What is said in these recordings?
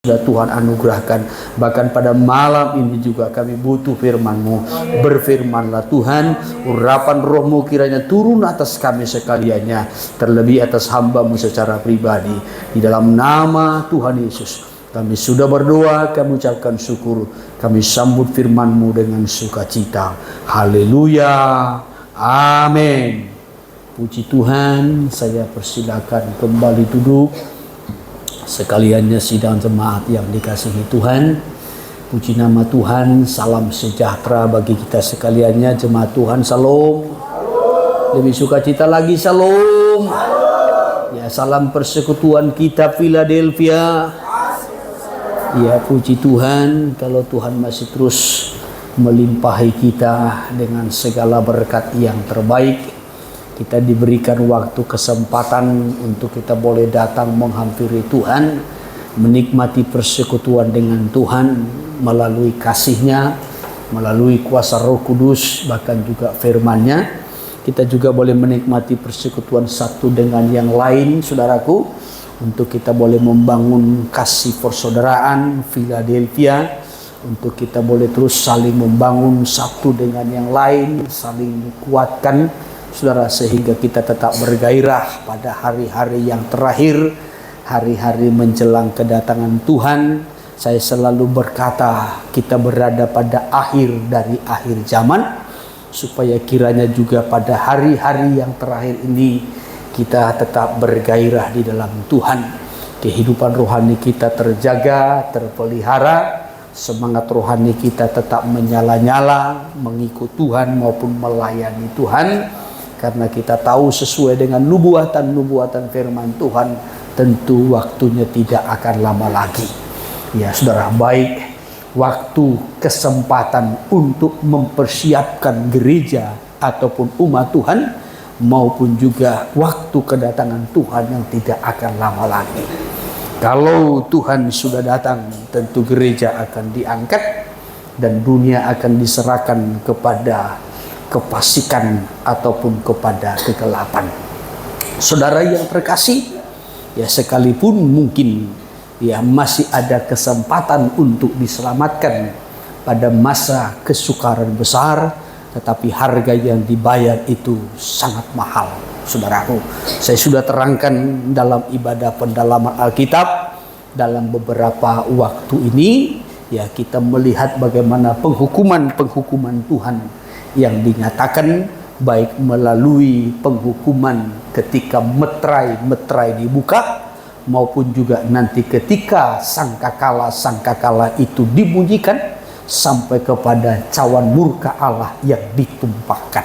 sudah Tuhan anugerahkan. Bahkan pada malam ini juga kami butuh firman-Mu. Berfirmanlah Tuhan, urapan Roh-Mu kiranya turun atas kami sekaliannya, terlebih atas hamba-Mu secara pribadi. Di dalam nama Tuhan Yesus kami sudah berdoa, kami ucapkan syukur, kami sambut firman-Mu dengan sukacita. Haleluya, amin. Puji Tuhan, saya persilakan kembali duduk. Sekaliannya sidang jemaat yang dikasihi Tuhan, puji nama Tuhan, salam sejahtera bagi kita sekaliannya. Jemaat Tuhan, salam. Lebih sukacita lagi, salam. Ya, salam persekutuan kita Philadelphia. Ya, puji Tuhan, kalau Tuhan masih terus melimpahi kita dengan segala berkat yang terbaik. Kita diberikan waktu kesempatan untuk kita boleh datang menghampiri Tuhan, menikmati persekutuan dengan Tuhan melalui kasih-Nya, melalui kuasa Roh Kudus, bahkan juga firman-Nya. Kita juga boleh menikmati persekutuan satu dengan yang lain, saudaraku, untuk kita boleh membangun kasih persaudaraan Philadelphia, untuk kita boleh terus saling membangun satu dengan yang lain, saling kuatkan, saudara, sehingga kita tetap bergairah pada hari-hari yang terakhir, hari-hari menjelang kedatangan Tuhan. Saya selalu berkata, kita berada pada akhir dari akhir zaman, supaya kiranya juga pada hari-hari yang terakhir ini kita tetap bergairah di dalam Tuhan. Kehidupan rohani kita terjaga, terpelihara, semangat rohani kita tetap menyala-nyala, mengikut Tuhan maupun melayani Tuhan. Karena kita tahu sesuai dengan nubuatan-nubuatan firman Tuhan, tentu waktunya tidak akan lama lagi. Ya saudara, baik waktu kesempatan untuk mempersiapkan gereja ataupun umat Tuhan, maupun juga waktu kedatangan Tuhan yang tidak akan lama lagi. Kalau Tuhan sudah datang, tentu gereja akan diangkat dan dunia akan diserahkan kepada kefasikan ataupun kepada kegelapan. Saudara yang terkasih, ya sekalipun mungkin ya masih ada kesempatan untuk diselamatkan pada masa kesukaran besar, tetapi harga yang dibayar itu sangat mahal. Saudaraku, saya sudah terangkan dalam ibadah pendalaman Alkitab, dalam beberapa waktu ini ya kita melihat bagaimana penghukuman Tuhan yang dinyatakan, baik melalui penghukuman ketika meterai dibuka, maupun juga nanti ketika sangkakala itu dibunyikan sampai kepada cawan murka Allah yang ditumpahkan.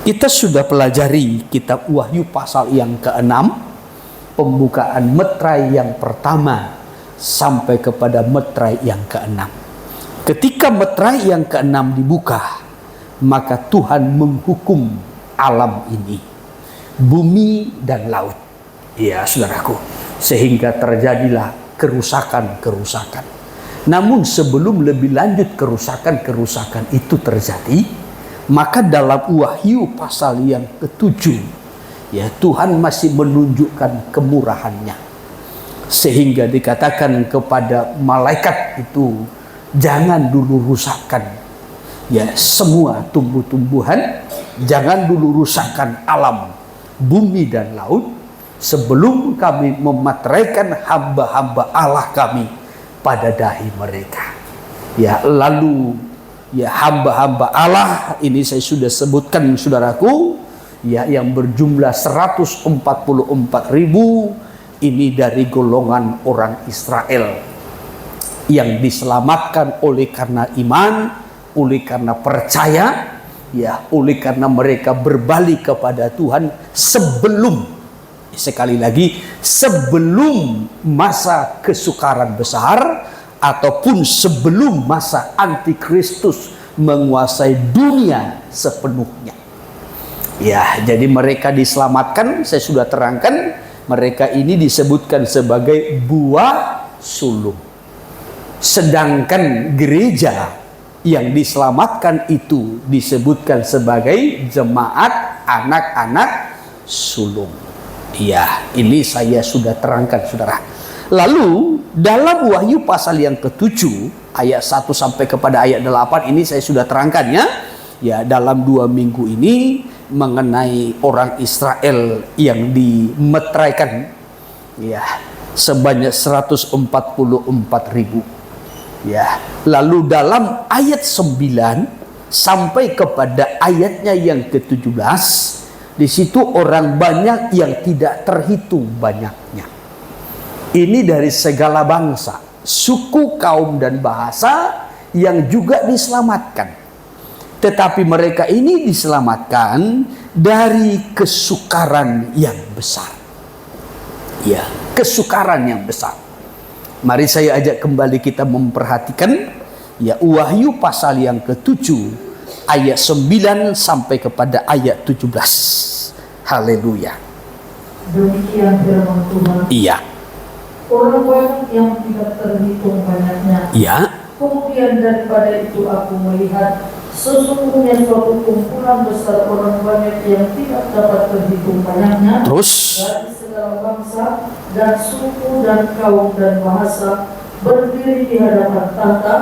Kita sudah pelajari kitab Wahyu pasal yang ke-6, pembukaan meterai yang pertama sampai kepada meterai yang ke-6. Ketika meterai yang ke-6 dibuka, maka Tuhan menghukum alam ini, bumi dan laut. Ya saudaraku, sehingga terjadilah kerusakan. Namun sebelum lebih lanjut kerusakan itu terjadi, maka dalam Wahyu pasal yang ke-7, ya Tuhan masih menunjukkan kemurahannya. Sehingga dikatakan kepada malaikat itu, jangan dulu rusakkan ya semua tumbuh-tumbuhan, jangan dulu rusakkan alam, bumi dan laut, sebelum kami memateraikan hamba-hamba Allah kami pada dahi mereka. Ya, lalu ya hamba-hamba Allah ini saya sudah sebutkan, saudaraku, ya yang berjumlah 144.000 ini dari golongan orang Israel yang diselamatkan oleh karena iman, oleh karena percaya, ya oleh karena mereka berbalik kepada Tuhan sebelum, sekali lagi, sebelum masa kesukaran besar ataupun sebelum masa antikristus menguasai dunia sepenuhnya. Ya, jadi mereka diselamatkan, saya sudah terangkan, mereka ini disebutkan sebagai buah sulung. Sedangkan gereja yang diselamatkan itu disebutkan sebagai jemaat anak-anak sulung. Ya, ini saya sudah terangkan, saudara. Lalu dalam Wahyu pasal yang ke-7 ayat 1 sampai kepada ayat 8 ini saya sudah terangkan ya. Ya, dalam 2 minggu ini mengenai orang Israel yang dimeteraikan ya sebanyak 144.000 ya. Lalu dalam ayat 9 sampai kepada ayatnya yang ke-17, di situ orang banyak yang tidak terhitung banyaknya. Ini dari segala bangsa, suku, kaum dan bahasa yang juga diselamatkan. Tetapi mereka ini diselamatkan dari kesukaran yang besar. Ya, kesukaran yang besar. Mari saya ajak kembali kita memperhatikan ya Wahyu pasal yang ke-7 ayat 9 sampai kepada ayat 17. Haleluya. Demikian firman Tuhan. Iya. Orang banyak yang tidak terhitung banyaknya. Iya. Kemudian daripada itu aku melihat sesungguhnya suatu kumpulan besar orang banyak yang tidak dapat terhitung banyaknya. Terus Dari segala bangsa dan suku dan kaum dan bahasa berdiri di hadapan tahta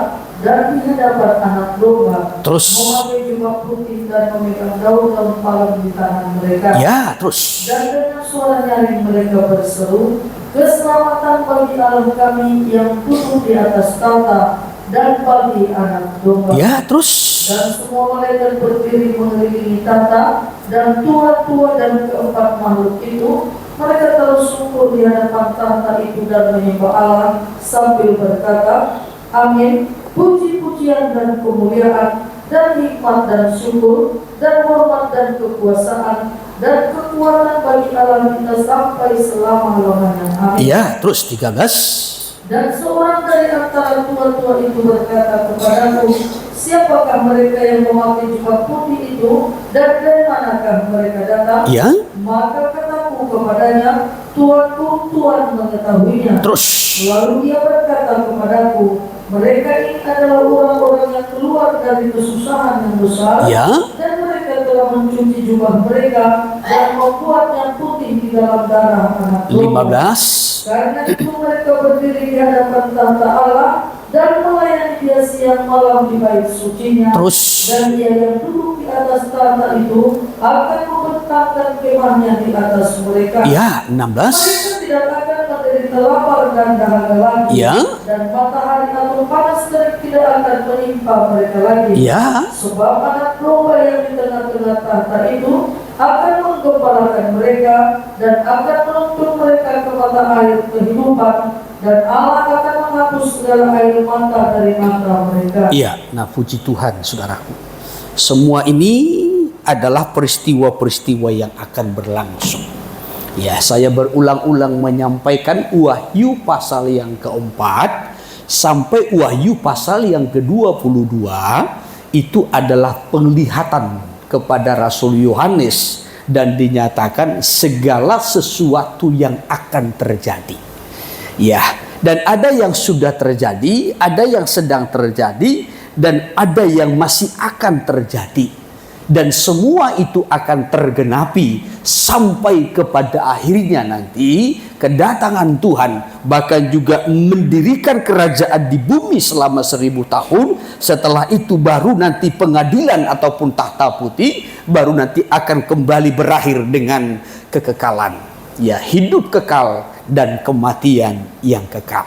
dan di hadapan anak domba. Terus Memakai jubah putih dan memegang daun-daun palem di tangan mereka. ya, terus Dan dengan suara nyaring mereka berseru, keselamatan bagi Allah kami yang duduk di atas tahta dan bagi anak domba. ya, terus Dan semua malaikat berdiri mengelilingi tahta dan tua-tua dan keempat makhluk itu. Mereka tersungkur di hadapan tahta itu dan menyembah Allah sambil berkata, Amin. Puji-pujian dan kemuliaan dan hikmat dan syukur dan hormat dan kekuasaan dan kekuatan bagi Allah kita sampai selama-lamanya. Amin. ya, terus 13. Dan seorang dari antara tua-tua itu berkata kepadaku, siapakah mereka yang memakai jubah putih itu dan dari manakah mereka datang? Ya, Maka kataku kepadanya, Tuanku, Tuhan mengetahuinya. terus Lalu dia berkata kepadaku, mereka ini adalah orang-orang yang keluar dari kesusahan yang besar, ya, dan mereka telah mencuci jubah mereka dan membuatnya putih di dalam darah anak domba. 15. Karena itu mereka berdiri di hadapan tahta Allah dan melayani Dia siang malam di bait sucinya. Terus Dan Dia yang duduk di atas tahta itu akan membentangkan kemahnya di atas mereka. ya, 16. Mereka tidak akan menderita lapar dan dahaga lagi. Ya. Dan matahari atau panas terik tidak akan menimpa mereka lagi. Ya. Sebab anak domba yang di tengah-tengah tahta itu akan menggembalakan mereka dan akan menuntun mereka ke mata air kehidupan, dan Allah akan menghapus segala air mata dari mata mereka. Iya, nah puji Tuhan saudaraku. Semua ini adalah peristiwa-peristiwa yang akan berlangsung. Ya, saya berulang-ulang menyampaikan Wahyu pasal yang keempat sampai Wahyu pasal yang ke-22 itu adalah penglihatan kepada Rasul Yohanes dan dinyatakan segala sesuatu yang akan terjadi. Ya, dan ada yang sudah terjadi, ada yang sedang terjadi, dan ada yang masih akan terjadi. Dan semua itu akan tergenapi sampai kepada akhirnya nanti kedatangan Tuhan, bahkan juga mendirikan kerajaan di bumi selama 1000 tahun. Setelah itu baru nanti pengadilan ataupun tahta putih, baru nanti akan kembali berakhir dengan kekekalan. Ya, hidup kekal dan kematian yang kekal.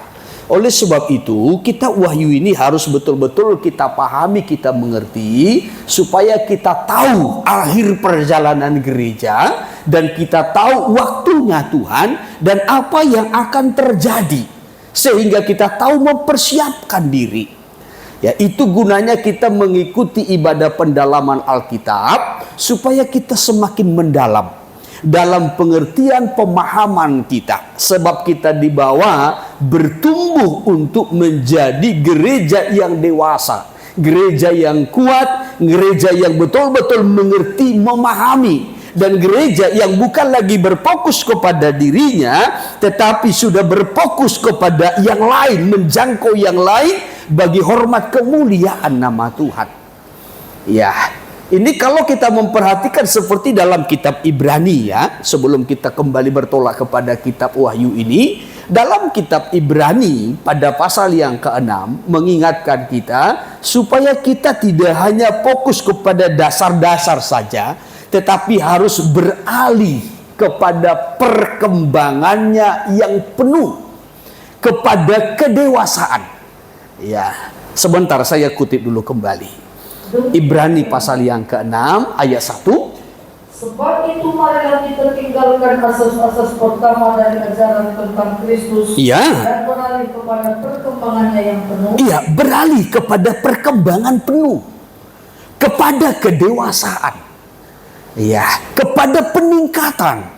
Oleh sebab itu, kita Wahyu ini harus betul-betul kita pahami, kita mengerti, supaya kita tahu akhir perjalanan gereja, dan kita tahu waktunya Tuhan, dan apa yang akan terjadi. Sehingga kita tahu mempersiapkan diri. Ya, itu gunanya kita mengikuti ibadah pendalaman Alkitab, supaya kita semakin mendalam dalam pengertian pemahaman kita, sebab kita dibawa bertumbuh untuk menjadi gereja yang dewasa, gereja yang kuat, gereja yang betul-betul mengerti, memahami, dan gereja yang bukan lagi berfokus kepada dirinya, tetapi sudah berfokus kepada yang lain, menjangkau yang lain bagi hormat kemuliaan nama Tuhan. Ya, Ini kalau kita memperhatikan seperti dalam kitab Ibrani ya, sebelum kita kembali bertolak kepada kitab Wahyu ini, dalam kitab Ibrani pada pasal yang ke-6 mengingatkan kita supaya kita tidak hanya fokus kepada dasar-dasar saja, tetapi harus beralih kepada perkembangannya yang penuh, kepada kedewasaan. Ya, sebentar saya kutip dulu kembali. Ibrani pasal yang ke-6 ayat 1. Sebab itu marilah kita tinggalkan asas-asas pertama dari ajaran tentang Kristus, Iya. dan beralih kepada perkembangannya yang penuh. Iya, beralih kepada perkembangan penuh, kepada kedewasaan. Iya, kepada peningkatan.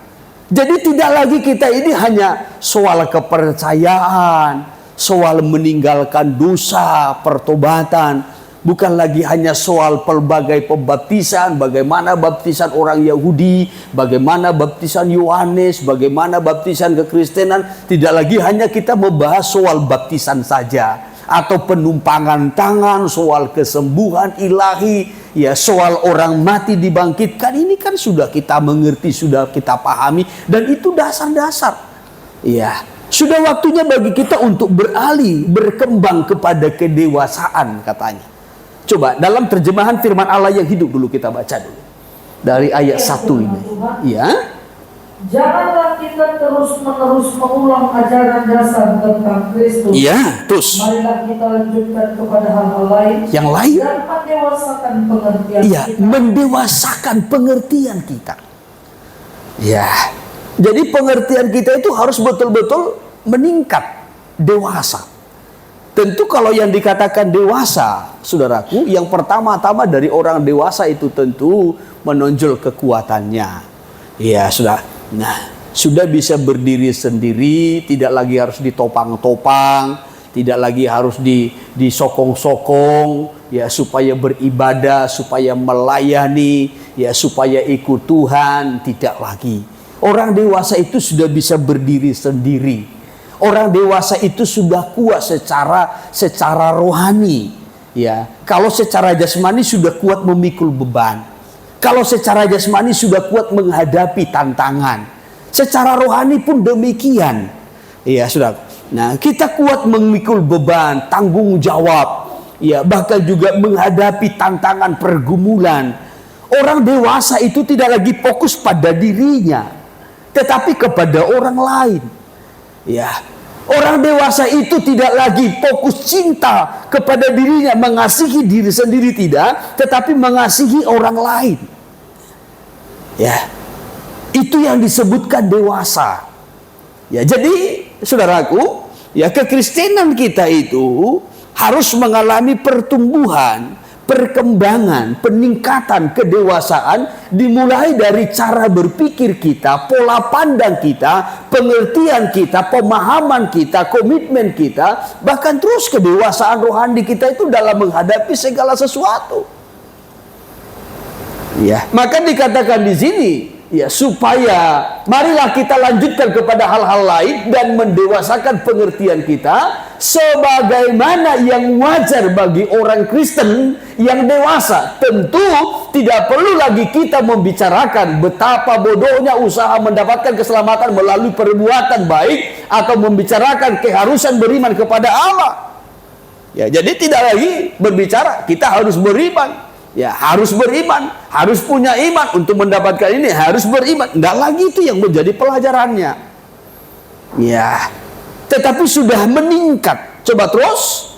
Jadi tidak lagi kita ini hanya soal kepercayaan, soal meninggalkan dosa, pertobatan. Bukan lagi hanya soal pelbagai pembaptisan, bagaimana baptisan orang Yahudi, bagaimana baptisan Yohanes, bagaimana baptisan kekristenan. Tidak lagi hanya kita membahas soal baptisan saja, atau penumpangan tangan, soal kesembuhan ilahi, ya soal orang mati dibangkitkan. Ini kan sudah kita mengerti, sudah kita pahami, dan itu dasar-dasar. Ya, sudah waktunya bagi kita untuk beralih, berkembang kepada kedewasaan katanya. Coba dalam terjemahan firman Allah yang hidup dulu kita baca dulu. Dari ayat 1 ini. Ya. Janganlah kita terus-menerus mengulang ajaran dasar tentang Kristus. Iya, terus. Marilah kita lanjutkan kepada hal-hal lain. Yang lain. Dan mendewasakan pengertian Iya, kita. mendewasakan pengertian kita. Ya. Jadi pengertian kita itu harus betul-betul meningkat, dewasa. Tentu kalau yang dikatakan dewasa, saudaraku, yang pertama-tama dari orang dewasa itu tentu menonjol kekuatannya. Ya, sudah. Nah, sudah bisa berdiri sendiri, tidak lagi harus ditopang-topang, tidak lagi harus disokong-sokong, ya supaya beribadah, supaya melayani, ya supaya ikut Tuhan, tidak lagi. Orang dewasa itu sudah bisa berdiri sendiri. Orang dewasa itu sudah kuat secara rohani, ya. Kalau secara jasmani sudah kuat memikul beban. Kalau secara jasmani sudah kuat menghadapi tantangan. Secara rohani pun demikian. Ya, sudah. Nah, kita kuat memikul beban, tanggung jawab, ya, bahkan juga menghadapi tantangan pergumulan. Orang dewasa itu tidak lagi fokus pada dirinya, tetapi kepada orang lain. Ya, orang dewasa itu tidak lagi fokus cinta kepada dirinya, mengasihi diri sendiri tidak, tetapi mengasihi orang lain. Ya, itu yang disebutkan dewasa. Ya, jadi saudaraku, ya kekristenan kita itu harus mengalami pertumbuhan, perkembangan, peningkatan kedewasaan dimulai dari cara berpikir kita, pola pandang kita, pengertian kita, pemahaman kita, komitmen kita, bahkan terus kedewasaan rohani kita itu dalam menghadapi segala sesuatu. Ya, maka dikatakan di sini, ya supaya marilah kita lanjutkan kepada hal-hal lain dan mendewasakan pengertian kita sebagaimana yang wajar bagi orang Kristen yang dewasa. Tentu tidak perlu lagi kita membicarakan betapa bodohnya usaha mendapatkan keselamatan melalui perbuatan baik atau membicarakan keharusan beriman kepada Allah. Ya, jadi tidak lagi berbicara kita harus beriman. Ya, harus beriman, harus punya iman untuk mendapatkan ini, harus beriman. Tidak lagi itu yang menjadi pelajarannya. Ya, tetapi sudah meningkat. Coba terus.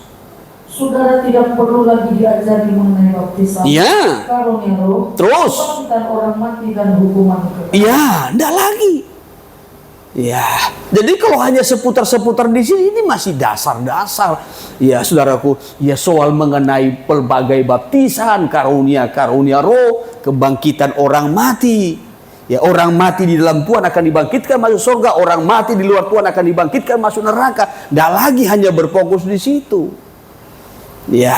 Saudara tidak perlu lagi diajari mengenai baptisan, Ya. karunia roh, Terus. kebangkitan orang mati dan hukuman kekal. Ya, tidak lagi. Ya, jadi kalau hanya seputar-seputar di sini ini masih dasar-dasar. Ya, saudaraku, ya soal mengenai pelbagai baptisan, karunia-karunia roh, kebangkitan orang mati. Ya, orang mati di dalam Tuhan akan dibangkitkan masuk surga, orang mati di luar Tuhan akan dibangkitkan masuk neraka. Tidak lagi hanya berfokus di situ. Ya,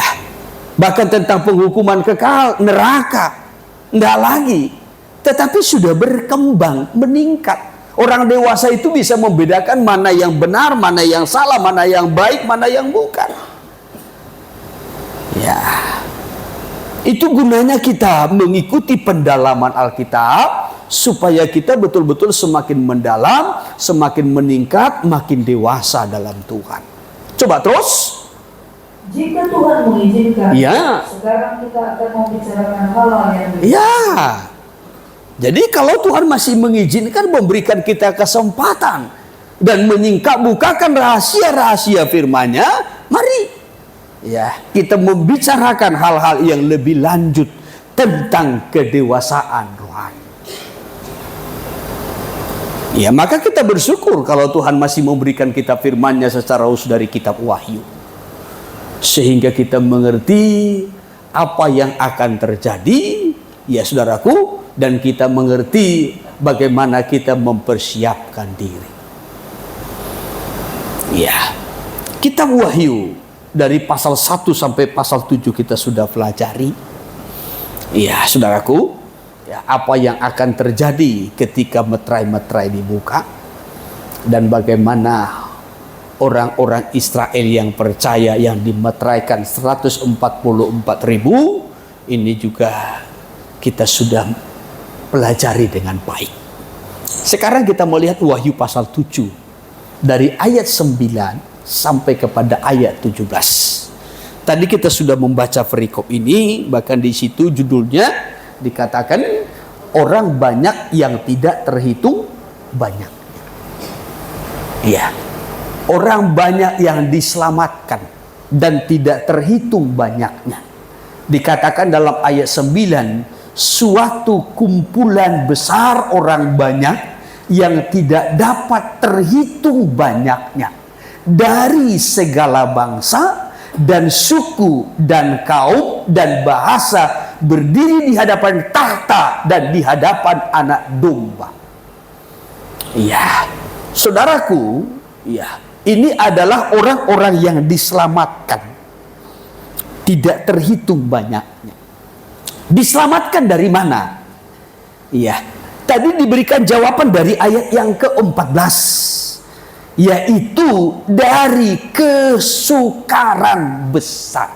bahkan tentang penghukuman kekal, neraka. Tidak lagi. Tetapi sudah berkembang, meningkat. Orang dewasa itu bisa membedakan mana yang benar, mana yang salah, mana yang baik, mana yang bukan. Ya. Itu gunanya kita mengikuti pendalaman Alkitab, supaya kita betul-betul semakin mendalam, semakin meningkat, makin dewasa dalam Tuhan. Coba terus. Jika Tuhan mengizinkan, Ya. sekarang kita akan membicarakan hal-hal yang Ya. Jadi kalau Tuhan masih mengizinkan, memberikan kita kesempatan dan bukakan rahasia-rahasia firman-Nya, mari ya kita membicarakan hal-hal yang lebih lanjut tentang kedewasaan rohani. Ya, maka kita bersyukur kalau Tuhan masih memberikan kita firman-Nya secara khusus dari kitab Wahyu, sehingga kita mengerti apa yang akan terjadi, ya saudaraku, dan kita mengerti bagaimana kita mempersiapkan diri. Ya, kitab Wahyu dari pasal 1 sampai pasal 7 kita sudah pelajari. Ya, saudaraku, ya, apa yang akan terjadi ketika meterai-meterai dibuka, dan bagaimana orang-orang Israel yang percaya yang dimeteraikan 144.000 ini juga kita sudah pelajari dengan baik. Sekarang kita melihat Wahyu pasal 7 dari ayat 9 sampai kepada ayat 17. Tadi kita sudah membaca perikop ini, bahkan di situ judulnya dikatakan orang banyak yang tidak terhitung banyak. Iya. Orang banyak yang diselamatkan dan tidak terhitung banyaknya. Dikatakan dalam ayat 9, suatu kumpulan besar orang banyak yang tidak dapat terhitung banyaknya, dari segala bangsa dan suku dan kaum dan bahasa, berdiri di hadapan tahta dan di hadapan Anak Domba. Ya, saudaraku, ya, ini adalah orang-orang yang diselamatkan, tidak terhitung banyaknya. Diselamatkan dari mana? Iya, tadi diberikan jawaban dari ayat yang ke-14, yaitu dari kesukaran besar.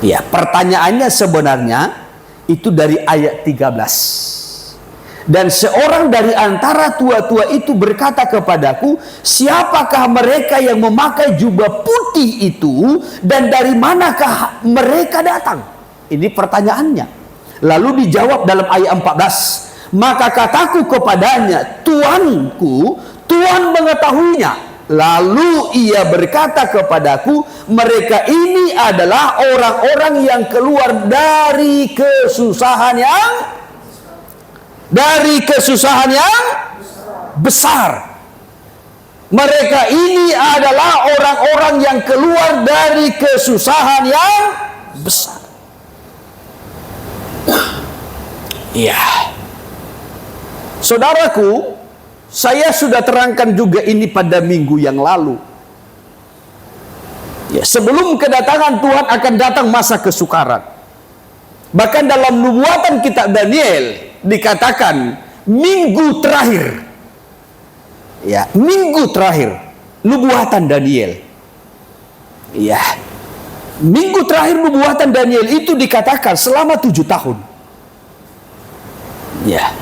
Ya, pertanyaannya sebenarnya itu dari ayat 13. Dan seorang dari antara tua-tua itu berkata kepadaku, siapakah mereka yang memakai jubah putih itu, dan dari manakah mereka datang? Ini pertanyaannya. Lalu dijawab dalam ayat 14. Maka kataku kepadanya, Tuanku, Tuhan mengetahuinya. Lalu ia berkata kepadaku, mereka ini adalah orang-orang yang keluar dari kesusahan yang besar. Mereka ini adalah orang-orang yang keluar dari kesusahan yang besar. Ya, saudaraku, saya sudah terangkan juga ini pada minggu yang lalu. Ya, sebelum kedatangan Tuhan akan datang masa kesukaran. Bahkan dalam nubuatan kitab Daniel dikatakan minggu terakhir, ya, minggu terakhir nubuatan Daniel, ya, minggu terakhir nubuatan Daniel itu dikatakan selama 7 tahun, ya,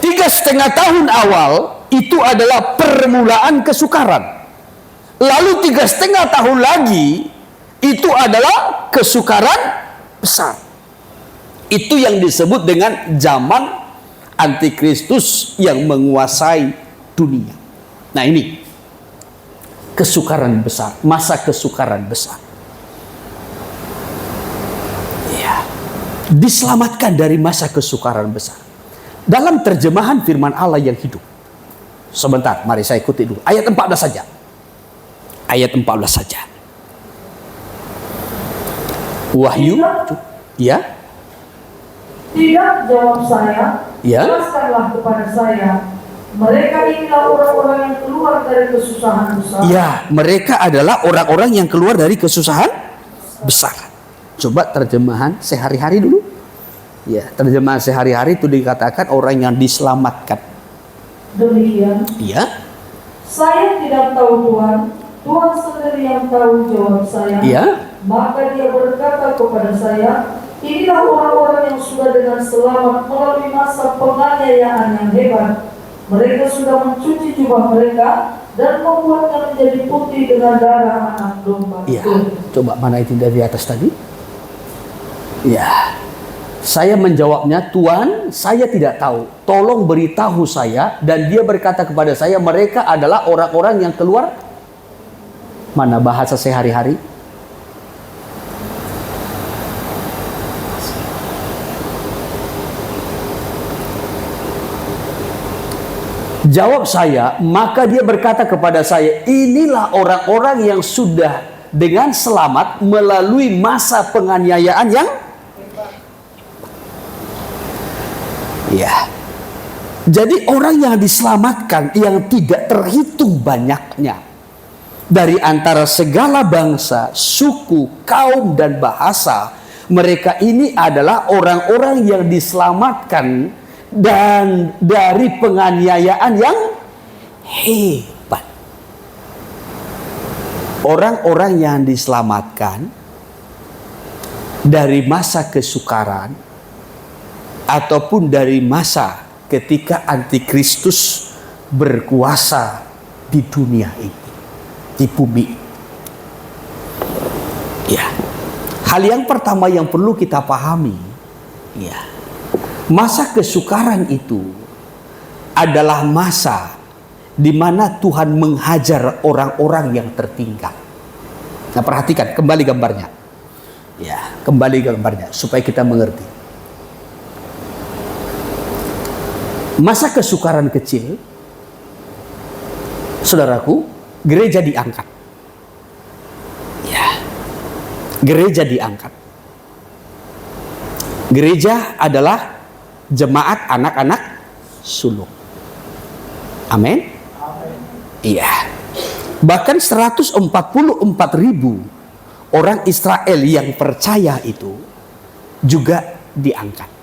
3,5 tahun awal itu adalah permulaan kesukaran, lalu 3,5 tahun lagi itu adalah kesukaran besar. Itu yang disebut dengan zaman antikristus yang menguasai dunia. Nah, ini kesukaran besar, masa kesukaran besar. Ya, diselamatkan dari masa kesukaran besar. Dalam terjemahan firman Allah yang hidup. Sebentar, mari saya ikuti dulu. Ayat 14 saja. Ayat 14 saja. Wahyu, ya. Tidak, jawab saya. Ya. Jelaskanlah kepada saya. Mereka inilah orang-orang yang keluar dari kesusahan besar. Ya, mereka adalah orang-orang yang keluar dari kesusahan besar. Coba terjemahan sehari-hari dulu. Ya, terjemahan sehari-hari itu dikatakan orang yang diselamatkan. Demikian. Ya. Saya tidak tahu Tuhan. Tuhan sendiri yang tahu, jawab saya. Ya. Maka dia berkata kepada saya, Inilah orang-orang yang sudah dengan selamat melalui masa penganiayaan yang hebat. Mereka sudah mencuci jubah mereka dan membuatnya menjadi putih dengan darah anak domba. Ya, coba mana itu dari atas tadi? Ya, saya menjawabnya, Tuhan, saya tidak tahu. Tolong beritahu saya. Dan dia berkata kepada saya, mereka adalah orang-orang yang keluar. Mana bahasa sehari-hari? Jawab saya, maka dia berkata kepada saya, inilah orang-orang yang sudah dengan selamat melalui masa penganiayaan yang ya. Jadi orang yang diselamatkan yang tidak terhitung banyaknya dari antara segala bangsa, suku, kaum dan bahasa, mereka ini adalah orang-orang yang diselamatkan dan dari penganiayaan yang hebat. Orang-orang yang diselamatkan dari masa kesukaran ataupun dari masa ketika antikristus berkuasa di dunia ini, di bumi. Ya. Hal yang pertama yang perlu kita pahami, ya, masa kesukaran itu adalah masa di mana Tuhan menghajar orang-orang yang tertinggal. Nah, perhatikan kembali gambarnya. Ya, kembali gambarnya supaya kita mengerti. Masa kesukaran kecil, saudaraku, gereja diangkat. Ya, gereja diangkat. Gereja adalah jemaat anak-anak sulung. Amin. Iya. Bahkan 144.000 orang Israel yang percaya itu juga diangkat.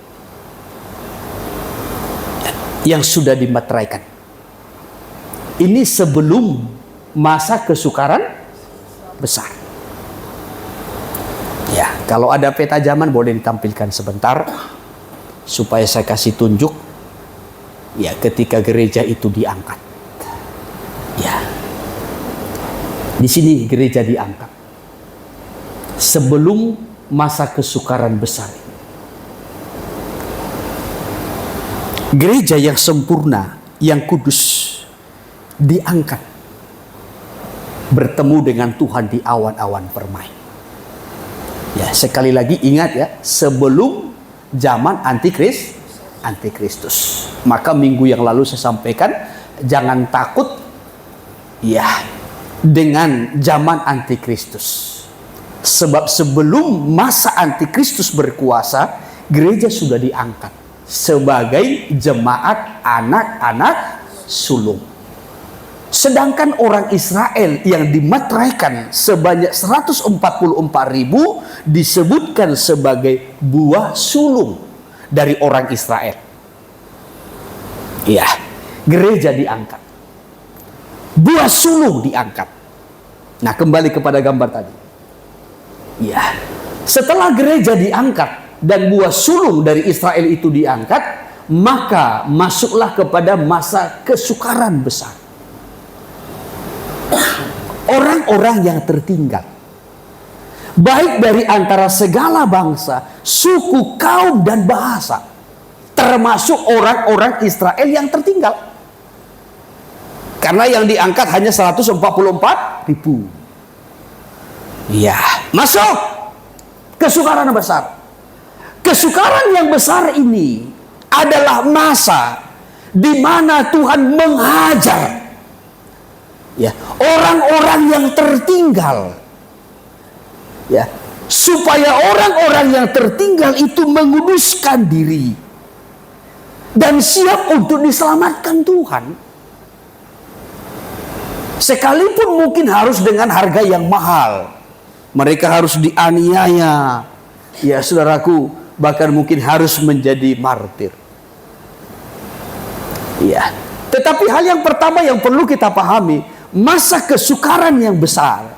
Yang sudah dimateraikan. Ini sebelum masa kesukaran besar. Ya, kalau ada peta zaman boleh ditampilkan sebentar supaya saya kasih tunjuk. Ya, ketika gereja itu diangkat. Ya. Di sini gereja diangkat. Sebelum masa kesukaran besar. Gereja yang sempurna, yang kudus diangkat. Bertemu dengan Tuhan di awan-awan permai. Ya, sekali lagi ingat ya, sebelum zaman antikristus. Maka minggu yang lalu saya sampaikan, jangan takut ya dengan zaman antikristus. Sebab sebelum masa antikristus berkuasa, gereja sudah diangkat sebagai jemaat anak-anak sulung. Sedangkan orang Israel yang dimateraikan sebanyak 144.000 disebutkan sebagai buah sulung dari orang Israel. Iya, gereja diangkat. Buah sulung diangkat. Nah, kembali kepada gambar tadi. Iya, setelah gereja diangkat dan buah sulung dari Israel itu diangkat, maka masuklah kepada masa kesukaran besar. Orang-orang yang tertinggal, baik dari antara segala bangsa, suku, kaum, dan bahasa, termasuk orang-orang Israel yang tertinggal. Karena yang diangkat hanya 144.000. Ya, masuk kesukaran besar. Kesukaran yang besar ini adalah masa di mana Tuhan menghajar ya orang-orang yang tertinggal, ya, supaya orang-orang yang tertinggal itu menguduskan diri dan siap untuk diselamatkan Tuhan. Sekalipun mungkin harus dengan harga yang mahal, mereka harus dianiaya, ya saudaraku, bahkan mungkin harus menjadi martir. Ya, tetapi hal yang pertama yang perlu kita pahami, masa kesukaran yang besar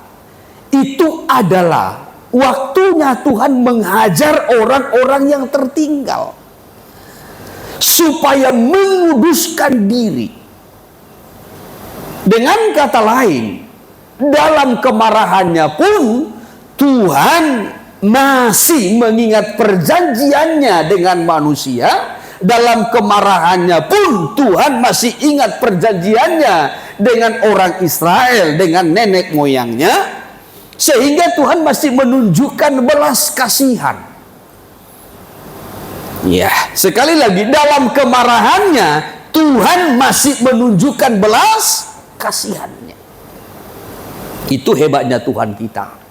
itu adalah waktunya Tuhan menghajar orang-orang yang tertinggal supaya menguduskan diri. Dengan kata lain, dalam kemarahannya pun Tuhan masih mengingat perjanjiannya dengan manusia. Dalam kemarahannya pun Tuhan masih ingat perjanjiannya dengan orang Israel, dengan nenek moyangnya, sehingga Tuhan masih menunjukkan belas kasihan. Ya, sekali lagi, dalam kemarahannya Tuhan masih menunjukkan belas kasihannya. Itu hebatnya Tuhan kita.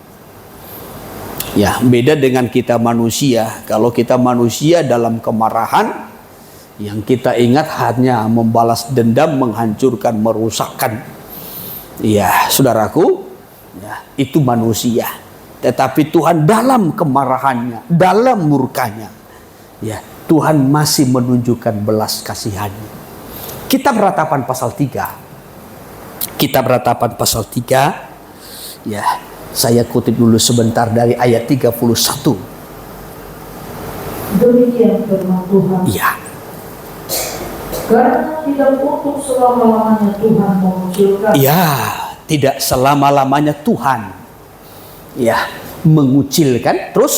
Ya, beda dengan kita manusia. Kalau kita manusia dalam kemarahan, yang kita ingat hanya membalas dendam, menghancurkan, merusakkan. Ya, saudaraku, ya, itu manusia. Tetapi Tuhan dalam kemarahannya, dalam murkanya, ya, Tuhan masih menunjukkan belas kasihannya. Kitab Ratapan pasal 3. Kitab Ratapan pasal 3. Ya, saya kutip dulu sebentar dari ayat 31. Demikian firman Tuhan. Ya. Karena tidak untuk selama-lamanya Tuhan mengucilkan. Ya, tidak selama-lamanya Tuhan, ya, mengucilkan. Terus,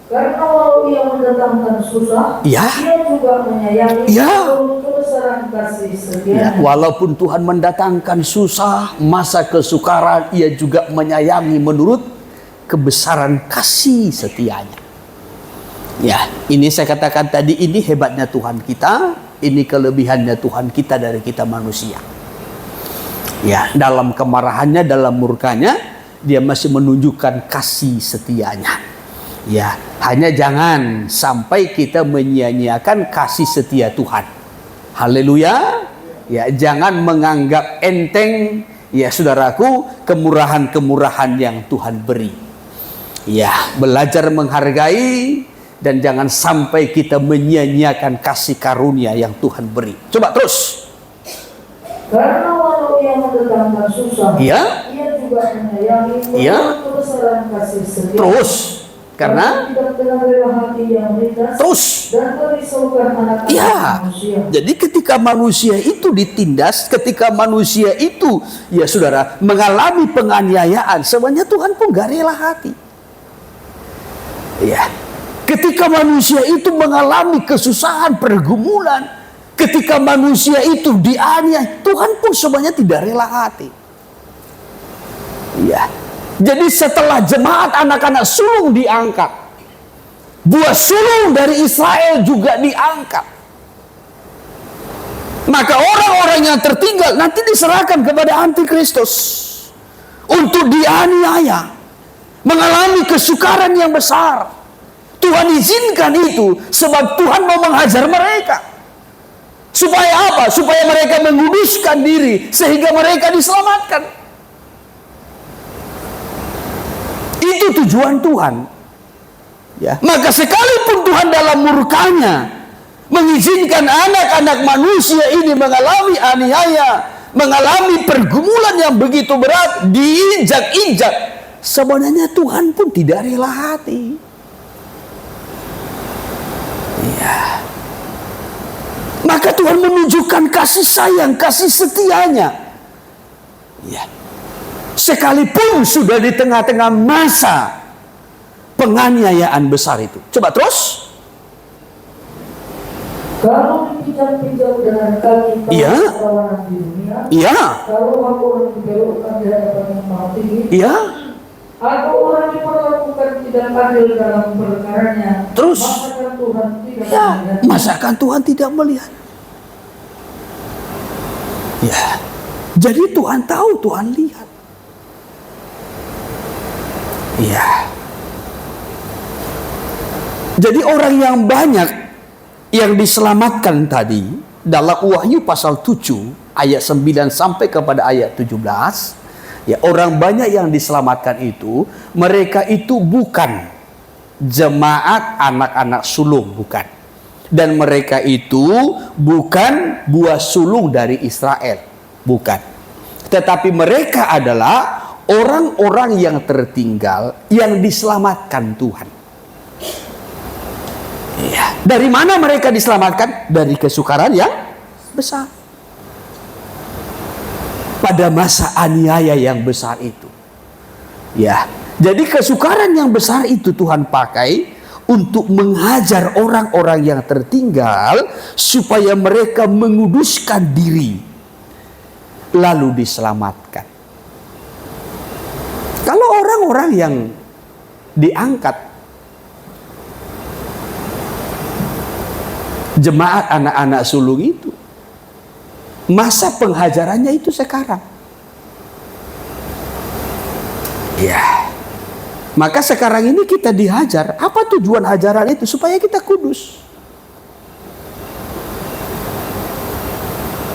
karena walau ia mendatangkan susah, ya, ia juga menyayangi ya, kebesaran kasih ya, setianya. walaupun Tuhan mendatangkan susah, masa kesukaran, ia juga menyayangi menurut kebesaran kasih setianya. Ya, ini saya katakan tadi, ini hebatnya Tuhan kita, ini kelebihannya Tuhan kita dari kita manusia. Ya, dalam kemarahannya, dalam murkanya, dia masih menunjukkan kasih setianya. Ya, hanya jangan sampai kita menyia-nyiakan kasih setia Tuhan. Haleluya. Ya, jangan menganggap enteng, ya saudaraku, kemurahan-kemurahan yang Tuhan beri. Ya, belajar menghargai, dan jangan sampai kita menyia-nyiakan kasih karunia yang Tuhan beri. Coba terus. Karena walau ia mendatangkan susah, Ya, ia juga menyayangi ya, kebesaran kasih setianya. terus. Karena tidak dengan rela hati yang melintas terus. dan merisaukan anak-anak Ya, manusia. jadi ketika manusia itu ditindas, ketika manusia itu, ya saudara, mengalami penganiayaan, sebenarnya Tuhan pun gak rela hati. Ya, ketika manusia itu mengalami kesusahan, pergumulan, ketika manusia itu dianiaya, Tuhan pun sebenarnya tidak rela hati. Ya, jadi setelah jemaat anak-anak sulung diangkat, buah sulung dari Israel juga diangkat, maka orang-orang yang tertinggal nanti diserahkan kepada antikristus untuk dianiaya, mengalami kesukaran yang besar. Tuhan izinkan itu sebab Tuhan mau menghajar mereka. Supaya apa? Supaya mereka menguduskan diri sehingga mereka diselamatkan. Itu tujuan Tuhan. Ya, maka sekalipun Tuhan dalam murkanya mengizinkan anak-anak manusia ini mengalami aniaya, mengalami pergumulan yang begitu berat, diinjak-injak, sebenarnya Tuhan pun tidak rela hati. Ya. Maka Tuhan menunjukkan kasih sayang, kasih setianya. Ya. Sekalipun sudah di tengah-tengah masa penganiayaan besar itu. Coba terus. Kalau dipijak-pijak dengan kaki Iya. perlawanan di dunia, Iya. kalau aku orang dibelokkan di hadapan yang maha tinggi, Iya. atau orang diperlakukan tidak adil dalam perkaranya, Terus. masakan Tuhan tidak Ya, melihat. masakan Tuhan tidak melihat. Ya. Jadi Tuhan tahu, Tuhan lihat. Ya. Jadi orang yang banyak yang diselamatkan tadi dalam Wahyu pasal 7 ayat 9 sampai kepada ayat 17, ya, orang banyak yang diselamatkan itu, mereka itu bukan jemaat anak-anak sulung, bukan. Dan mereka itu bukan buah sulung dari Israel, bukan. Tetapi mereka adalah orang-orang yang tertinggal yang diselamatkan Tuhan. Ya. Dari mana mereka diselamatkan? Dari kesukaran yang besar. Pada masa aniaya yang besar itu. Ya. Jadi kesukaran yang besar itu Tuhan pakai untuk menghajar orang-orang yang tertinggal supaya mereka menguduskan diri lalu diselamatkan. Kalau orang-orang yang diangkat jemaat anak-anak sulung itu, masa penghajarannya itu sekarang. Ya. Maka sekarang ini kita dihajar. Apa tujuan hajaran itu? Supaya kita kudus.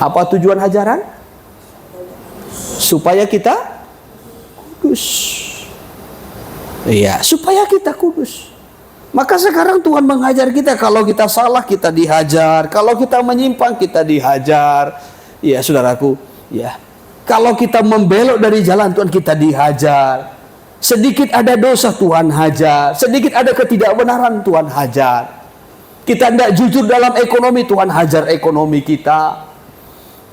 Apa tujuan hajaran? Supaya kita kudus. Iya, supaya kita kudus. Maka sekarang Tuhan mengajar kita, kalau kita salah kita dihajar, kalau kita menyimpang kita dihajar. Ya, saudaraku, ya. Kalau kita membelok dari jalan Tuhan kita dihajar. Sedikit ada dosa Tuhan hajar, sedikit ada ketidakbenaran Tuhan hajar. Kita tidak jujur dalam ekonomi, Tuhan hajar ekonomi kita.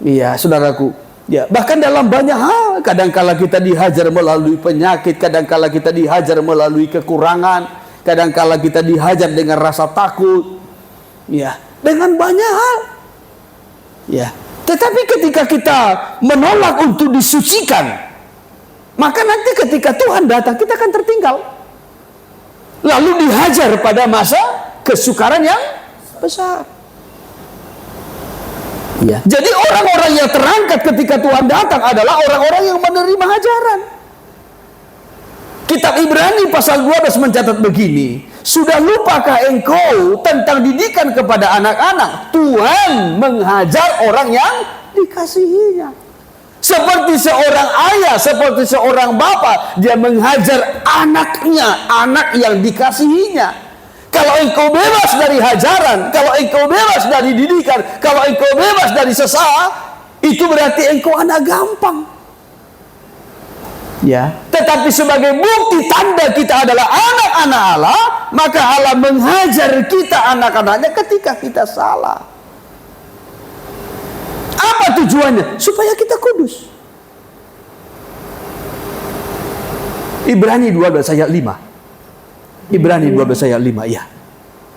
Iya, saudaraku. Ya, bahkan dalam banyak hal, kadangkala kita dihajar melalui penyakit, kadangkala kita dihajar melalui kekurangan, kadangkala kita dihajar dengan rasa takut. Ya, dengan banyak hal. Ya, tetapi ketika kita menolak untuk disucikan, maka nanti ketika Tuhan datang kita akan tertinggal. Lalu dihajar pada masa kesukaran yang besar. Ya. Jadi orang-orang yang terangkat ketika Tuhan datang adalah orang-orang yang menerima hajaran. Kitab Ibrani pasal 12 mencatat begini, sudah lupakah engkau tentang didikan kepada anak-anak? Tuhan menghajar orang yang dikasihinya. Seperti seorang ayah, seperti seorang bapa, dia menghajar anaknya, anak yang dikasihinya. Kalau engkau bebas dari hajaran, kalau engkau bebas dari didikan, kalau engkau bebas dari sesah, itu berarti engkau anak gampang. Ya. Tetapi sebagai bukti tanda kita adalah anak-anak Allah, maka Allah menghajar kita anak-anaknya ketika kita salah. Apa tujuannya? Supaya kita kudus. Ibrani 12 ayat 5. Ibrani 12 ayat 5, ya.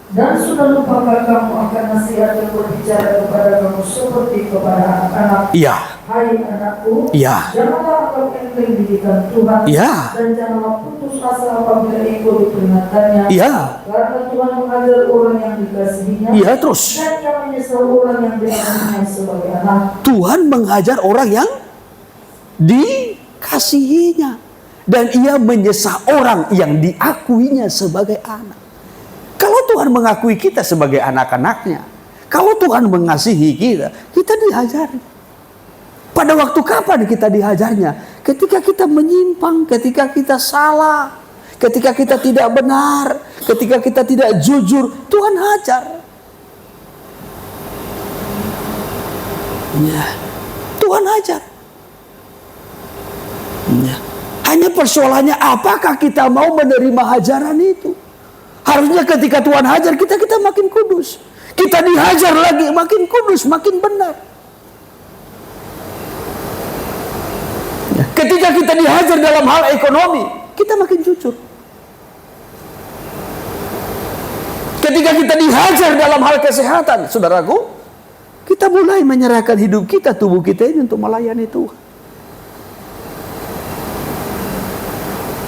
Dan sudah lupakah kamu akan nasihat yang berbicara kepada kamu seperti kepada anak-anak? Iya. Hai anakku, Iya. janganlah engkau enteng didikan Tuhan, Iya. dan janganlah putus asa apabila engkau diperingatkannya. Iya. Karena Tuhan mengajar orang yang dikasihinya, Iya, terus. dan yang menyesal orang yang diakuinya sebagai anak. Tuhan menghajar orang yang dikasihinya, dan ia menyesal orang yang diakuinya sebagai anak. Kalau Tuhan mengakui kita sebagai anak-anaknya, kalau Tuhan mengasihi kita, kita dihajar. Pada waktu kapan kita dihajarnya? Ketika kita menyimpang, ketika kita salah, ketika kita tidak benar, ketika kita tidak jujur, Tuhan hajar. Ya, Tuhan hajar. Ya. Hanya persoalannya apakah kita mau menerima hajaran itu? Harusnya ketika Tuhan hajar kita makin kudus. Kita dihajar lagi makin kudus, makin benar. Ya. Ketika kita dihajar dalam hal ekonomi, kita makin jujur. Ketika kita dihajar dalam hal kesehatan, saudaraku, kita mulai menyerahkan hidup kita, tubuh kita ini untuk melayani Tuhan.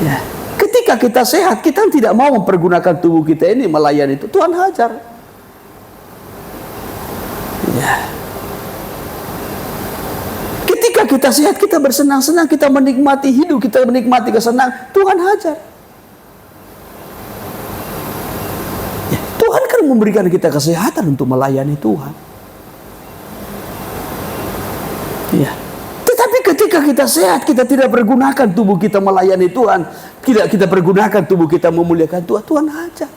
Ya. Ketika kita sehat, kita tidak mau mempergunakan tubuh kita ini melayani itu. Tuhan hajar. Ya. Ketika kita sehat, kita bersenang-senang, kita menikmati hidup, kita menikmati kesenangan, Tuhan hajar. Ya. Tuhan kan memberikan kita kesehatan untuk melayani Tuhan. Ya. Tetapi ketika kita sehat, kita tidak pergunakan tubuh kita melayani Tuhan, tidak kita pergunakan tubuh kita memuliakan Tuhan, Tuhan hajar.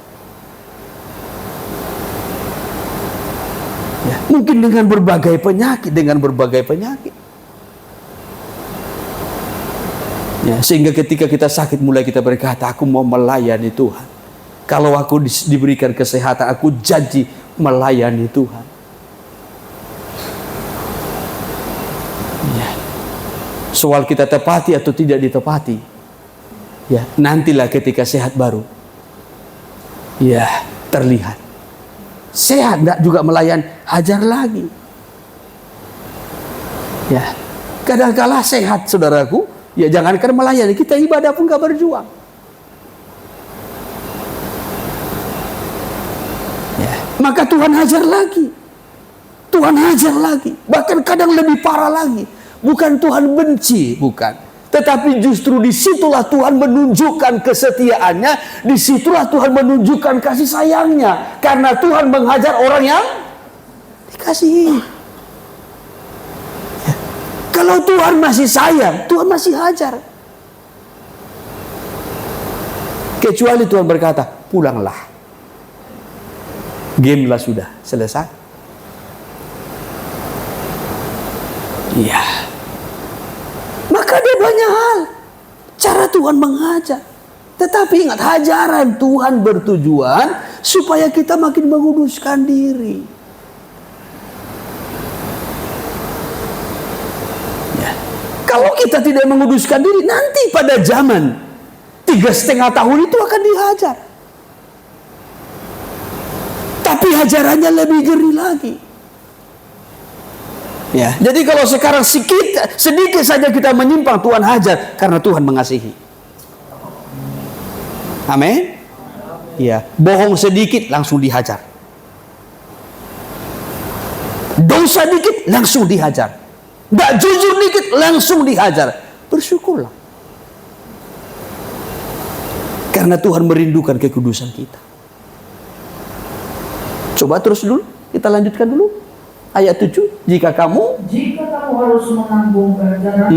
Ya, mungkin dengan berbagai penyakit, Ya, sehingga ketika kita sakit mulai kita berkata, aku mau melayani Tuhan. Kalau aku diberikan kesehatan, aku janji melayani Tuhan. Ya. Soal kita tepati atau tidak ditepati, ya nantilah ketika sehat baru, ya terlihat. Sehat enggak juga melayani, hajar lagi. Ya, kadang-kala sehat saudaraku, ya jangankan melayani, kita ibadah pun gak berjuang. Ya, maka Tuhan hajar lagi. Tuhan hajar lagi. Bahkan kadang lebih parah lagi. Bukan Tuhan benci, bukan. Tetapi justru disitulah Tuhan menunjukkan kesetiaannya. Disitulah Tuhan menunjukkan kasih sayangnya. Karena Tuhan menghajar orang yang dikasihi. Kalau Tuhan masih sayang, Tuhan masih hajar. Kecuali Tuhan berkata, pulanglah. Gamelah sudah, selesai. Iya. Maka ada banyak hal cara Tuhan menghajar. Tetapi ingat, hajaran Tuhan bertujuan supaya kita makin menguduskan diri. Kalau kita tidak menguduskan diri, nanti pada zaman 3,5 tahun itu akan dihajar. Tapi hajarannya lebih ngeri lagi. Ya, jadi kalau sekarang sedikit saja kita menyimpang, Tuhan hajar karena Tuhan mengasihi. Amin. Ya, bohong sedikit langsung dihajar. Dosa dikit langsung dihajar. Nggak jujur dikit langsung dihajar. Bersyukurlah. Karena Tuhan merindukan kekudusan kita. Coba terus dulu, kita lanjutkan dulu. Ayat 7, jika kamu harus menanggung ganjaran,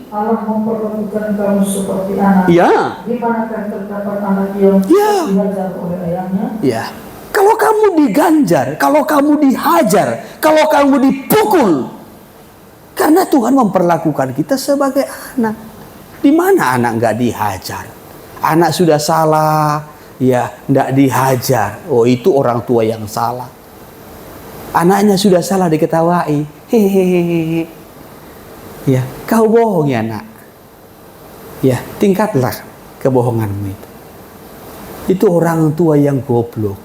Allah memperlakukan kamu seperti anak. Ya. Di manakah terdapat anak yang dihajar oleh ayahnya? Ya. Kalau kamu diganjar, kalau kamu dihajar, kalau kamu dipukul, karena Tuhan memperlakukan kita sebagai anak. Di mana anak nggak dihajar? Anak sudah salah, ya nggak dihajar. Oh, itu orang tua yang salah. Anaknya sudah salah diketawai. Hehehe. Ya, kau bohong ya nak. Ya, tingkatlah kebohonganmu itu. Itu orang tua yang goblok.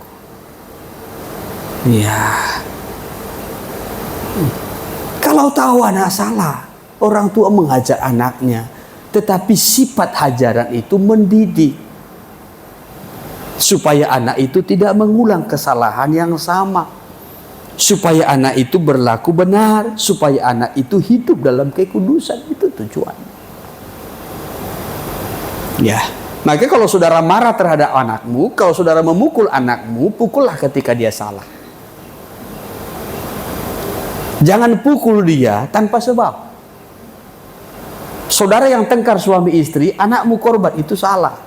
Ya. Kalau tahu anak salah, orang tua menghajar anaknya. Tetapi sifat hajaran itu mendidik. Supaya anak itu tidak mengulang kesalahan yang sama. Supaya anak itu berlaku benar. Supaya anak itu hidup dalam kekudusan. Itu tujuan. Ya, maka kalau saudara marah terhadap anakmu, kalau saudara memukul anakmu, pukullah ketika dia salah. Jangan pukul dia tanpa sebab. Saudara yang tengkar suami istri, anakmu korban, itu salah.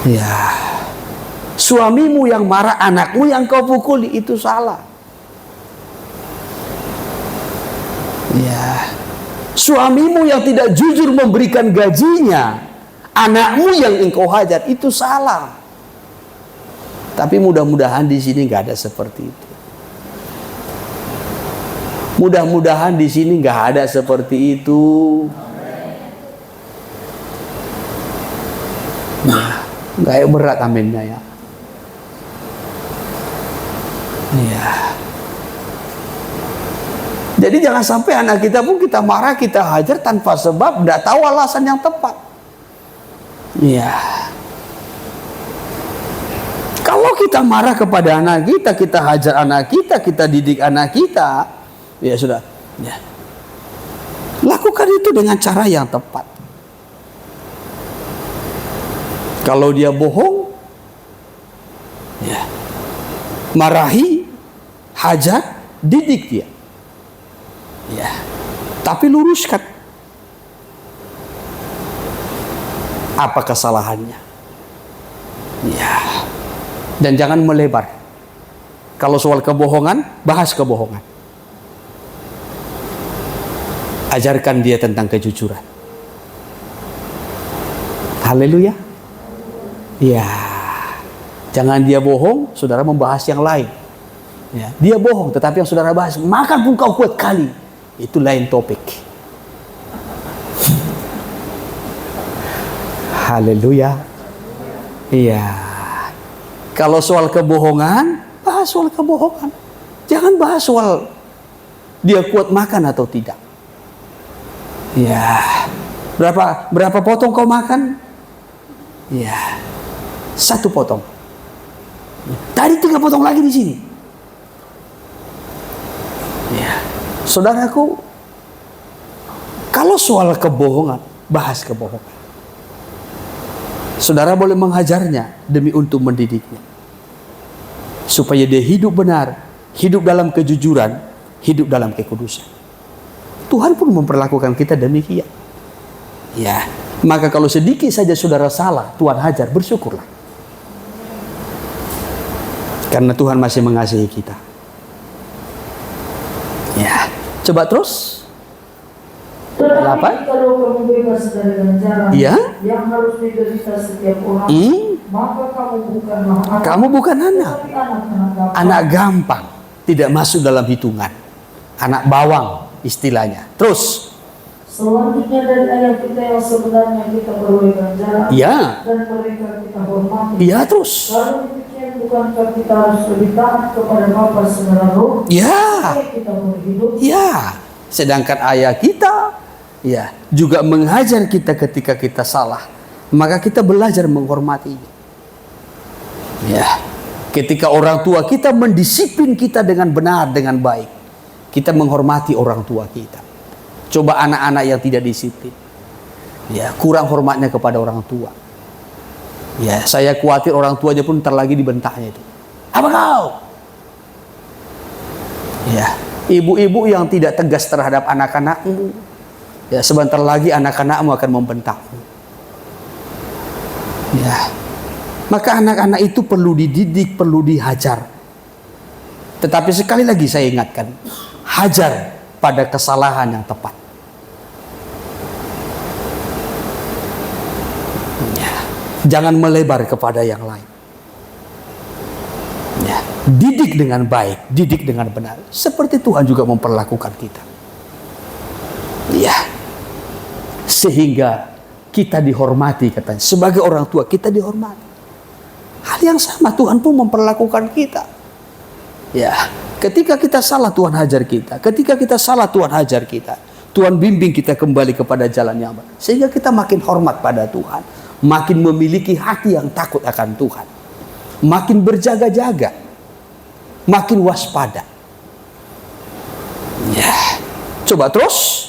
Ya. Suamimu yang marah, anakmu yang kau pukuli, itu salah. Ya. Suamimu yang tidak jujur memberikan gajinya, anakmu yang engkau hajar, itu salah. Tapi mudah-mudahan di sini nggak ada seperti itu. Mudah-mudahan di sini nggak ada seperti itu. Nah, nggak berat aminnya ya. Ya. Jadi jangan sampai anak kita pun kita marah, kita hajar tanpa sebab, nggak tahu alasan yang tepat. Ya. Kalau kita marah kepada anak kita hajar anak kita didik anak kita, ya sudah. Ya. Lakukan itu dengan cara yang tepat. Kalau dia bohong, ya, marahi, hajar, didik dia. Ya. Tapi luruskan. Apa kesalahannya? Ya. Dan jangan melebar. Kalau soal kebohongan, bahas kebohongan. Ajarkan dia tentang kejujuran. Haleluya. Ya, jangan dia bohong, saudara membahas yang lain. Ya, dia bohong, tetapi yang saudara bahas, makan pun kau kuat kali. Itu lain topik. Haleluya. Iya. Kalau soal kebohongan, bahas soal kebohongan. Jangan bahas soal dia kuat makan atau tidak. Ya. Berapa potong kau makan? Ya. 1 potong. Tadi 3 potong lagi di sini. Ya. Saudaraku, kalau soal kebohongan, bahas kebohongan. Saudara boleh menghajarnya demi untuk mendidiknya. Supaya dia hidup benar, hidup dalam kejujuran, hidup dalam kekudusan. Tuhan pun memperlakukan kita demikian. Ya, maka kalau sedikit saja saudara salah, Tuhan hajar, bersyukurlah. Karena Tuhan masih mengasihi kita. Ya, coba terus. Tetapi kalau kamu bebas dari ganjaran yang harus diderita setiap orang, maka kamu bukan anak, tetapi anak gampang, tidak masuk dalam hitungan, anak bawang istilahnya. Terus selanjutnya dari ayat kita yang sebenarnya kita beroleh ganjaran dan mereka kita hormati. Terus Kalau demikian, bukankah kita harus lebih taat kepada Bapa secara roh? Supaya kita boleh hidup. Sedangkan ayah kita juga mengajar kita ketika kita salah, maka kita belajar menghormatinya. Ketika orang tua kita mendisiplin kita dengan benar, dengan baik, kita menghormati orang tua kita. Coba anak-anak yang tidak disiplin, kurang hormatnya kepada orang tua. Saya khawatir orang tuanya pun ntar lagi dibentaknya itu. Apa kau? Ibu-ibu yang tidak tegas terhadap anak-anakmu, sebentar lagi anak-anakmu akan membentakmu. Maka anak-anak itu perlu dididik, perlu dihajar. Tetapi sekali lagi saya ingatkan, hajar pada kesalahan yang tepat. Jangan melebar kepada yang lain. Didik dengan baik, didik dengan benar. Seperti Tuhan juga memperlakukan kita. Sehingga kita dihormati, katanya. Sebagai orang tua kita dihormati. Hal yang sama Tuhan pun memperlakukan kita. Ketika kita salah, Tuhan hajar kita. Ketika kita salah, Tuhan hajar kita. Tuhan bimbing kita kembali kepada jalan yang benar. Sehingga kita makin hormat pada Tuhan. Makin memiliki hati yang takut akan Tuhan. Makin berjaga-jaga. Makin waspada. Coba terus.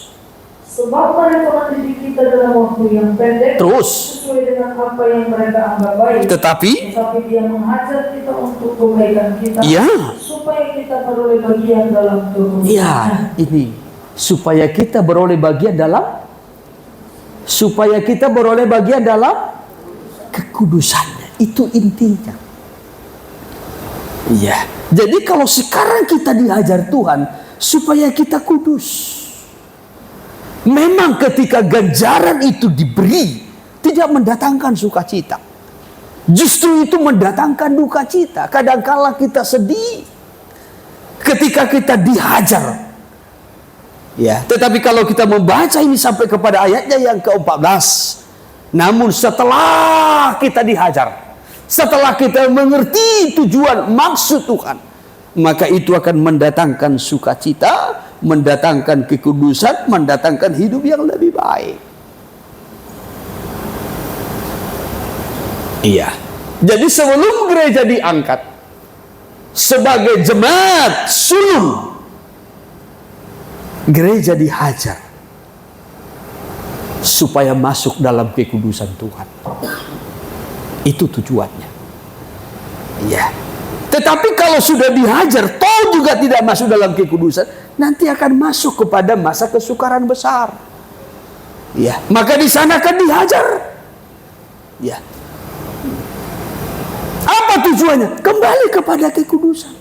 Sebab mereka mendidik kita dalam waktu yang pendek. Terus. Sesuai dengan apa yang mereka anggap baik. Tetapi Dia mengajar kita untuk kebaikan kita. Supaya kita beroleh bagian dalam kekudusan. Ini. Supaya kita beroleh bagian dalam. Supaya kita beroleh bagian dalam kekudusannya. Itu intinya. Jadi kalau sekarang kita diajar Tuhan supaya kita kudus. Memang ketika ganjaran itu diberi, tidak mendatangkan sukacita. Justru itu mendatangkan duka cita. Kadangkala kita sedih ketika kita dihajar. Tetapi kalau kita membaca ini sampai kepada ayatnya yang ke-14. Namun setelah kita dihajar, setelah kita mengerti tujuan maksud Tuhan, maka itu akan mendatangkan sukacita, mendatangkan kekudusan, mendatangkan hidup yang lebih baik. Jadi sebelum gereja diangkat sebagai jemaat sulung, gereja dihajar supaya masuk dalam kekudusan Tuhan. Itu tujuannya. Tetapi kalau sudah dihajar, toh juga tidak masuk dalam kekudusan, nanti akan masuk kepada masa kesukaran besar. Maka di sana akan dihajar. Apa tujuannya? Kembali kepada kekudusan.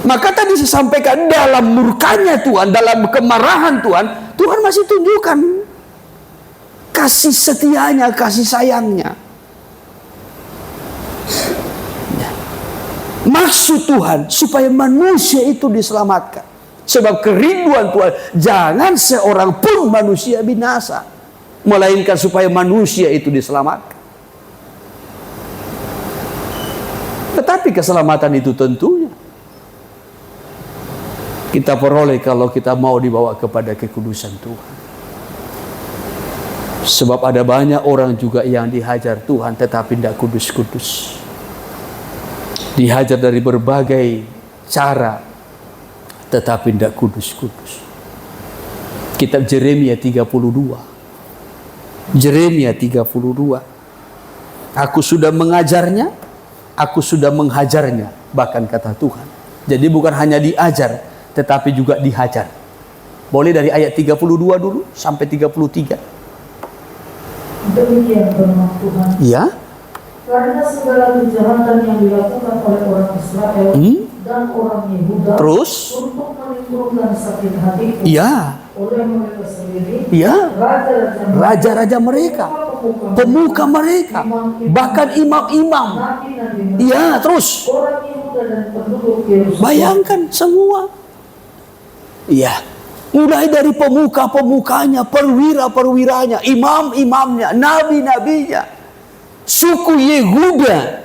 Maka tadi saya sampaikan, dalam murkanya Tuhan, dalam kemarahan Tuhan, Tuhan masih tunjukkan kasih setianya, kasih sayangnya. Maksud Tuhan supaya manusia itu diselamatkan. Sebab kerinduan Tuhan, jangan seorang pun manusia binasa, melainkan supaya manusia itu diselamatkan. Tetapi keselamatan itu tentunya kita peroleh kalau kita mau dibawa kepada kekudusan Tuhan. Sebab ada banyak orang juga yang dihajar Tuhan tetapi tidak kudus-kudus. Dihajar dari berbagai cara tetapi tidak kudus-kudus. Kitab Yeremia 32. Yeremia 32. Aku sudah mengajarnya, aku sudah menghajarnya, bahkan kata Tuhan. Jadi bukan hanya diajar, tetapi juga dihajar. Boleh dari ayat 32 dulu sampai 33. Demikian firman Tuhan. Ya. Karena segala kejahatan yang dilakukan oleh orang Israel dan orang Yehuda Terus? untuk menimbulkan sakit hatiku Ya. oleh mereka sendiri, Ya. Raja-raja mereka, pemuka mereka, bahkan imam-imam. Ya, terus. Orang Yehuda dan penduduk Yerusalem. Bayangkan semua. Ya. Mulai dari pemuka-pemukanya, perwira-perwiranya, imam-imamnya, nabi-nabinya, suku Yehuda,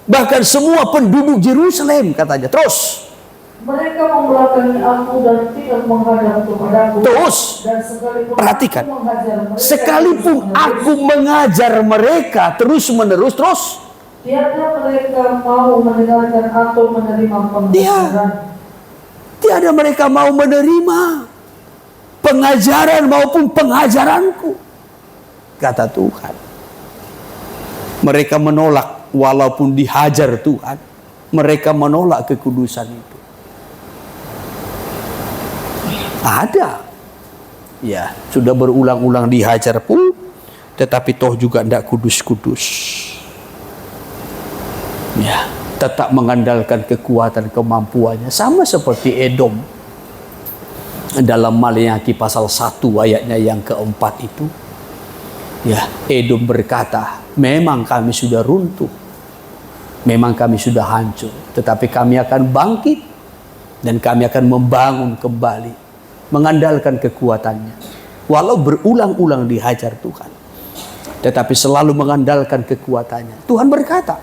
bahkan semua penduduk Yerusalem katanya. Terus. Mereka membelakangi aku dan tidak menghadap kepadaku. Terus. Dan sekalipun Perhatikan. aku mengajar mereka, Sekalipun aku mengajar mereka terus-menerus, terus. tiada mereka mau mendengarkan atau menerima pengajaran. Tiada mereka mau menerima pengajaran maupun pengajaranku, kata Tuhan. Mereka menolak walaupun dihajar Tuhan. Mereka menolak kekudusan itu. Ada. Ya, sudah berulang-ulang dihajar pun, tetapi toh juga tidak kudus-kudus. Ya, tetap mengandalkan kekuatan kemampuannya, sama seperti Edom dalam Maleakhi pasal 1 ayatnya yang keempat itu. Ya, Edom berkata, memang kami sudah runtuh, memang kami sudah hancur, tetapi kami akan bangkit dan kami akan membangun kembali, mengandalkan kekuatannya. Walau berulang-ulang dihajar Tuhan, tetapi selalu mengandalkan kekuatannya. Tuhan berkata,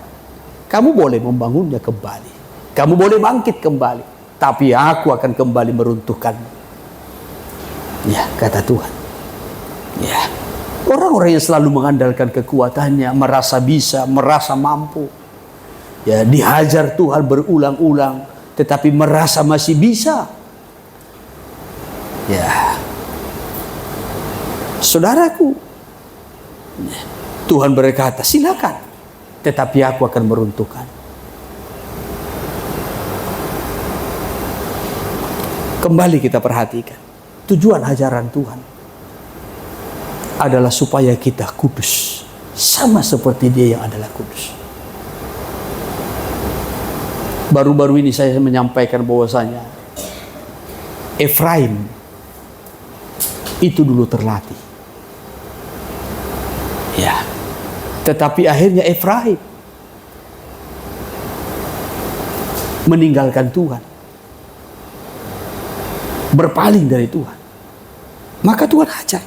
kamu boleh membangunnya kembali, kamu boleh bangkit kembali, tapi aku akan kembali meruntuhkanmu. Ya, kata Tuhan. Ya, orang-orang yang selalu mengandalkan kekuatannya, merasa bisa, merasa mampu, ya, dihajar Tuhan berulang-ulang, tetapi merasa masih bisa. Ya, saudaraku, Tuhan berkata, silakan, tetapi aku akan meruntuhkan. Kembali kita perhatikan, tujuan ajaran Tuhan adalah supaya kita kudus, sama seperti Dia yang adalah kudus. Baru-baru ini saya menyampaikan bahwasanya Efraim itu dulu terlatih. Ya. Tetapi akhirnya Efraim meninggalkan Tuhan, berpaling dari Tuhan. Maka Tuhan hajar.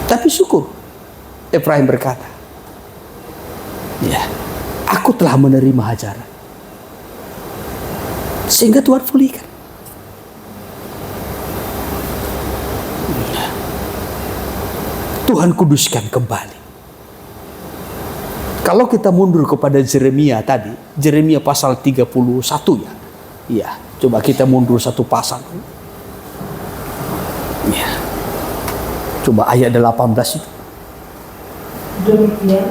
Tapi syukur, Efraim berkata, ya, aku telah menerima hajaran, sehingga Tuhan pulihkan. Tuhan kuduskan kembali. Kalau kita mundur kepada Yeremia tadi, Yeremia pasal 31 ya. Ya, coba kita mundur satu pasal. Ya. Coba ayat 18 itu. Demikian,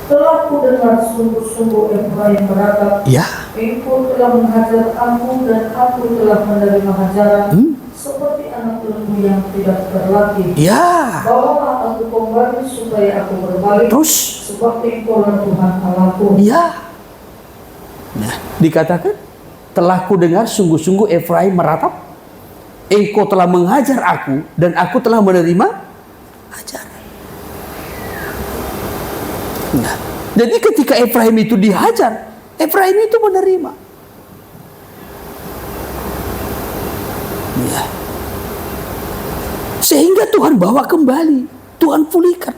telah ku dengar sungguh-sungguh Efraim berkata, Ya. engkau telah menghajar aku dan aku telah menerima hajaran, seperti anak lembu yang tidak terlatih. Ya. Bawalah aku kembali supaya aku berbalik. Terus. Sebab engkau lah Tuhan Allahku. Ya. Nah, dikatakan, telah ku dengar sungguh-sungguh Efraim meratap, engkau telah menghajar aku dan aku telah menerima ajaran. Nah, jadi ketika Efraim itu dihajar, Efraim itu menerima. Ya. Sehingga Tuhan bawa kembali, Tuhan pulihkan.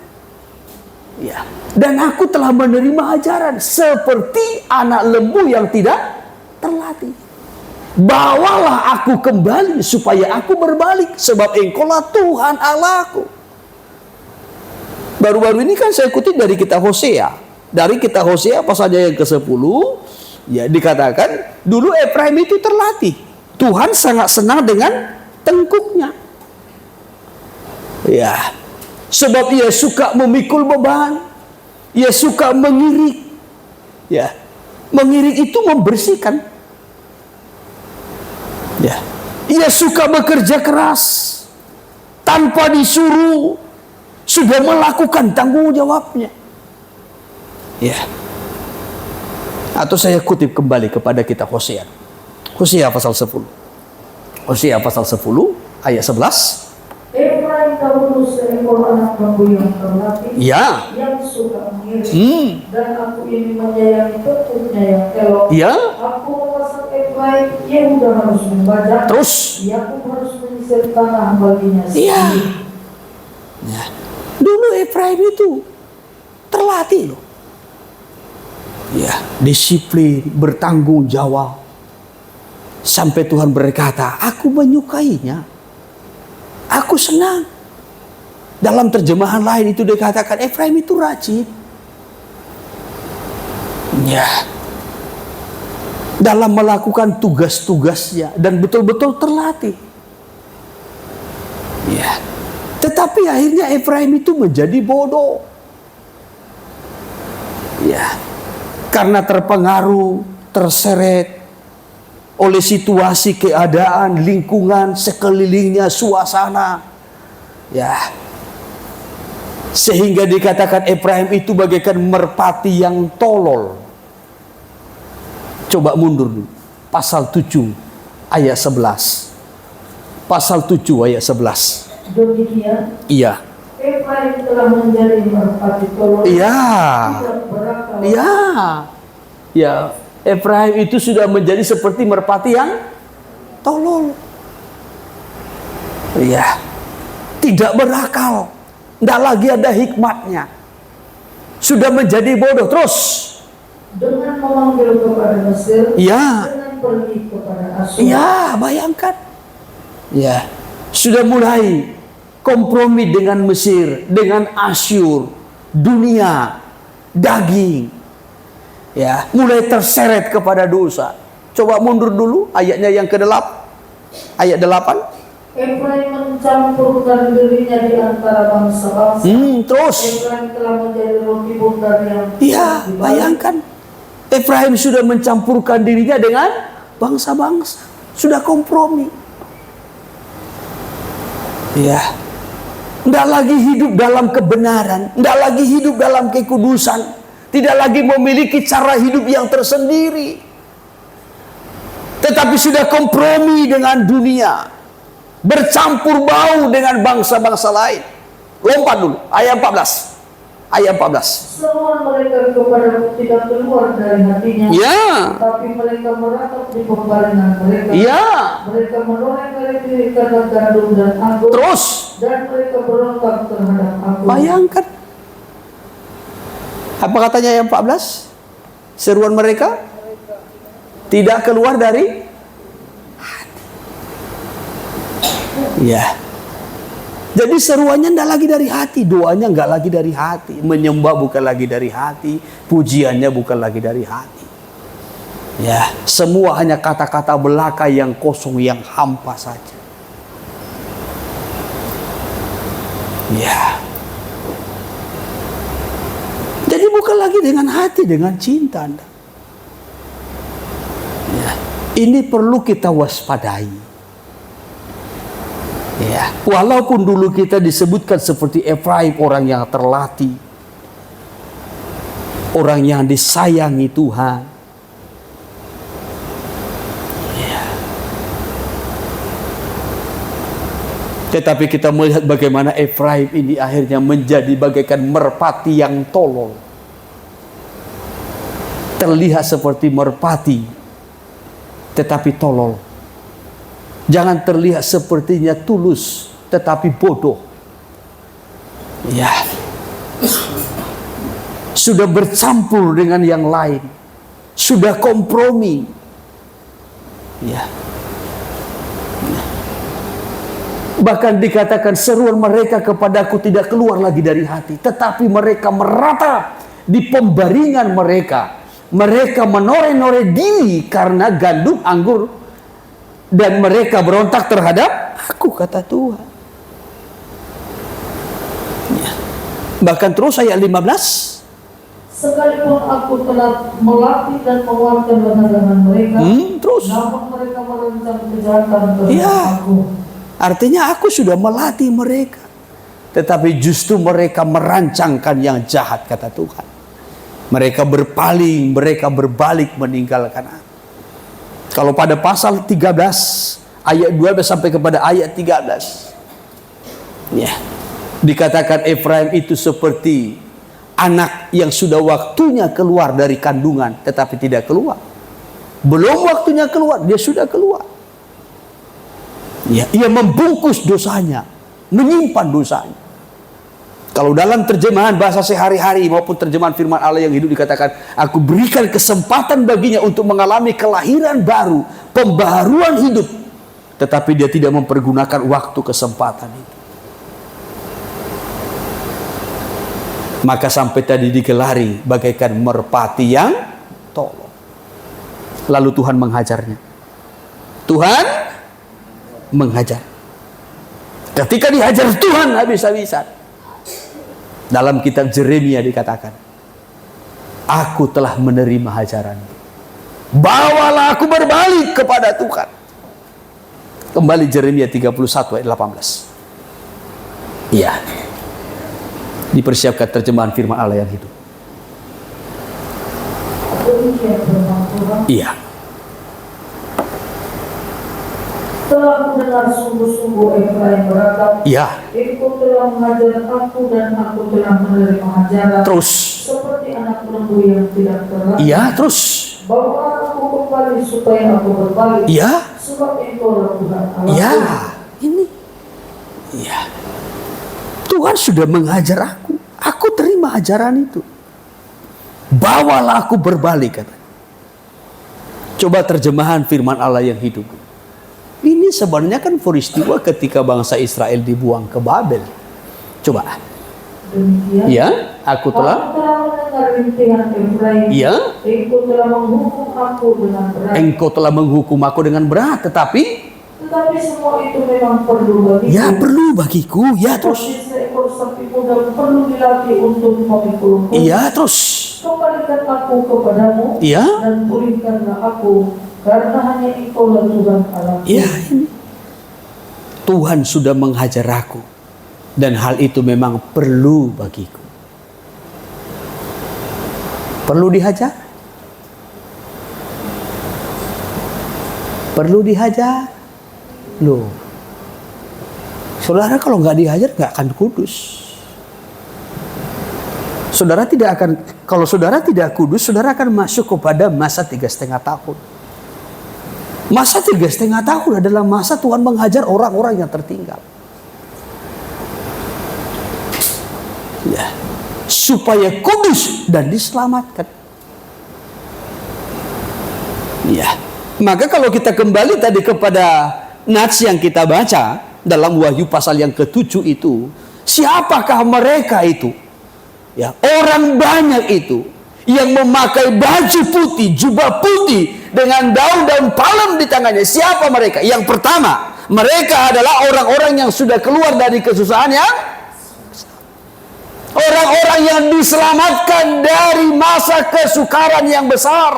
Ya. Dan aku telah menerima ajaran seperti anak lembu yang tidak terlatih. Bawalah aku kembali supaya aku berbalik, sebab engkaulah Tuhan Allahku. Baru-baru ini kan saya kutip dari kitab Hosea. Dari kitab Hosea pasalnya yang ke-10, ya dikatakan dulu Efraim itu terlatih. Tuhan sangat senang dengan tengkuknya. Ya, sebab ia suka memikul beban, ia suka mengirik. Ya, mengirik itu membersihkan. Ya, ia suka bekerja keras tanpa disuruh, sudah melakukan tanggung jawabnya. Ya. Atau saya kutip kembali kepada kitab Hosea. Hosea pasal 10. Hosea pasal 10 ayat 11. Efraim dahulu seekor anak lembu yang terlatih, Ya. yang suka mengiring, dan aku ini menyayangi tengkuknya yang elok. Ya. Aku memasang Efraim, Yehuda harus membajak, Terus. Yakub harus menyisir tanah baginya Iya. sendiri. Ya. Dulu Efraim itu terlatih loh. Ya, disiplin, bertanggung jawab. Sampai Tuhan berkata, aku menyukainya. Aku senang. Dalam terjemahan lain itu dikatakan Efraim itu rajin. Ya. Dalam melakukan tugas-tugasnya dan betul-betul terlatih. Ya. Tetapi akhirnya Efraim itu menjadi bodoh. Ya. Karena terpengaruh, terseret oleh situasi, keadaan, lingkungan, sekelilingnya, suasana. Ya. Sehingga dikatakan Efraim itu bagaikan merpati yang tolol. Coba mundur dulu. Pasal 7 ayat 11. Pasal 7 ayat 11. Demikian, Iya. Efraim telah menjadi merpati tolol, Iya. tidak berakal. Iya. Ya, Efraim itu sudah menjadi seperti merpati yang tolol. Iya. Tidak berakal. Tidak lagi ada hikmatnya. Sudah menjadi bodoh terus. Dengan memanggil kepada Mesir, Iya. dengan pergi kepada Asyur. Iya, bayangkan. Ya, sudah mulai kompromi dengan Mesir, dengan Asyur, dunia, daging. Ya, mulai terseret kepada dosa. Coba mundur dulu ayatnya yang ke-8. Ayat 8. Efraim mencampurkan dirinya di antara bangsa-bangsa. Terus. Efraim telah menjadi roti bundar yang Iya, dibalik. bayangkan. Efraim sudah mencampurkan dirinya dengan bangsa-bangsa. Sudah kompromi. Ya. Tidak lagi hidup dalam kebenaran, tidak lagi hidup dalam kekudusan, tidak lagi memiliki cara hidup yang tersendiri. Tetapi sudah kompromi dengan dunia, bercampur bau dengan bangsa-bangsa lain. Lompat dulu, ayat 14. Ayat 14. Seruan mereka kepadaku tidak keluar dari hatinya, Ya. tapi mereka meratap di pembaringan mereka. Ya. Mereka menoleh diri karena gandum dan anggur. Terus. Dan mereka berontak terhadap aku. Bayangkan. Apa katanya ayat 14? Seruan mereka tidak keluar dari hati. Ya. Jadi seruannya tidak lagi dari hati, doanya nggak lagi dari hati, menyembah bukan lagi dari hati, pujiannya bukan lagi dari hati. Ya, semua hanya kata-kata belaka yang kosong, yang hampa saja. Ya. Jadi bukan lagi dengan hati, dengan cinta. Ya. Ini perlu kita waspadai. Ya, walaupun dulu kita disebutkan seperti Efraim, orang yang terlatih, orang yang disayangi Tuhan, Tetapi kita melihat bagaimana Efraim ini akhirnya menjadi bagaikan merpati yang tolol. Terlihat seperti merpati, tetapi tolol. Jangan terlihat sepertinya tulus, tetapi bodoh. Ya, sudah bercampur dengan yang lain, sudah kompromi. Ya. Bahkan dikatakan seruan mereka kepadaku tidak keluar lagi dari hati, tetapi mereka meratap di pembaringan mereka. Mereka menoreh-noreh diri karena gandum anggur, dan mereka berontak terhadap aku, kata Tuhan. Ya. Bahkan terus ayat 15. Sekalipun aku telah melatih dan menguatkan lengan mereka, terus. namun mereka merencana kejahatan terhadap Ya. aku. Artinya aku sudah melatih mereka, tetapi justru mereka merancangkan yang jahat, kata Tuhan. Mereka berpaling, mereka berbalik meninggalkan aku. Kalau pada pasal 13 ayat 12 sampai kepada ayat 13, ya, dikatakan Efraim itu seperti anak yang sudah waktunya keluar dari kandungan tetapi tidak keluar. Belum waktunya keluar, dia sudah keluar. Ya, ia membungkus dosanya, menyimpan dosanya. Kalau dalam terjemahan bahasa sehari-hari maupun terjemahan firman Allah yang hidup dikatakan, aku berikan kesempatan baginya untuk mengalami kelahiran baru, pembaharuan hidup. Tetapi dia tidak mempergunakan waktu kesempatan itu. Maka sampai tadi digelari bagaikan merpati yang tolol. Lalu Tuhan menghajarnya. Tuhan menghajar. Ketika dihajar Tuhan habis-habisan. Dalam kitab Yeremia dikatakan, aku telah menerima hajaran. Bawalah aku berbalik kepada Tuhan. Kembali Yeremia 31 ayat 18. Iya. Dipersiapkan terjemahan firman Allah yang hidup. Iya. Telah mendengar sungguh-sungguh Efraim beratap, Iya. Engkau telah mengajar aku dan aku telah menerima ajaran. Terus. Seperti anak lembu yang tidak terlatih. Iya, terus. Bawa aku kembali supaya aku berbalik. Iya. Sebab Engkau lah Tuhan Allah. Iya. Ini. Iya. Tuhan sudah mengajar aku. Aku terima ajaran itu. Bawalah aku berbalik, kata. Coba terjemahan firman Allah yang hidup. Ini sebenarnya kan peristiwa ketika bangsa Israel dibuang ke Babel. Coba. Demikian. Ya, aku telah mendengar rintihan Efraim. Ya. Engkau telah menghukum aku dengan berat. Engkau telah menghukum aku dengan berat, tetapi semua itu memang perlu bagiku. ya perlu bagiku. Ya, terus. Seperti seekor sapi muda perlu dilatih untuk memikul. Iya, terus. Kembalikan aku kepadamu. Iya. Dan pulihkanlah aku, karena hanya Engkau lah Tuhan Allah. Ya, ini. Tuhan sudah menghajar aku, dan hal itu memang perlu bagiku. Perlu dihajar? Perlu dihajar? Loh, saudara kalau nggak dihajar nggak akan kudus. Saudara tidak akan, kalau saudara tidak kudus, saudara akan masuk kepada masa 3,5 tahun. Masa 3,5 tahun adalah masa Tuhan menghajar orang-orang yang tertinggal. Ya, supaya kudus dan diselamatkan. Ya, maka kalau kita kembali tadi kepada nats yang kita baca dalam Wahyu pasal yang ke-7 itu, siapakah mereka itu? Ya, orang banyak itu yang memakai baju putih, jubah putih dengan daun-daun palem di tangannya. Siapa mereka? Yang pertama, mereka adalah orang-orang yang sudah keluar dari kesusahan yang orang-orang yang diselamatkan dari masa kesukaran yang besar.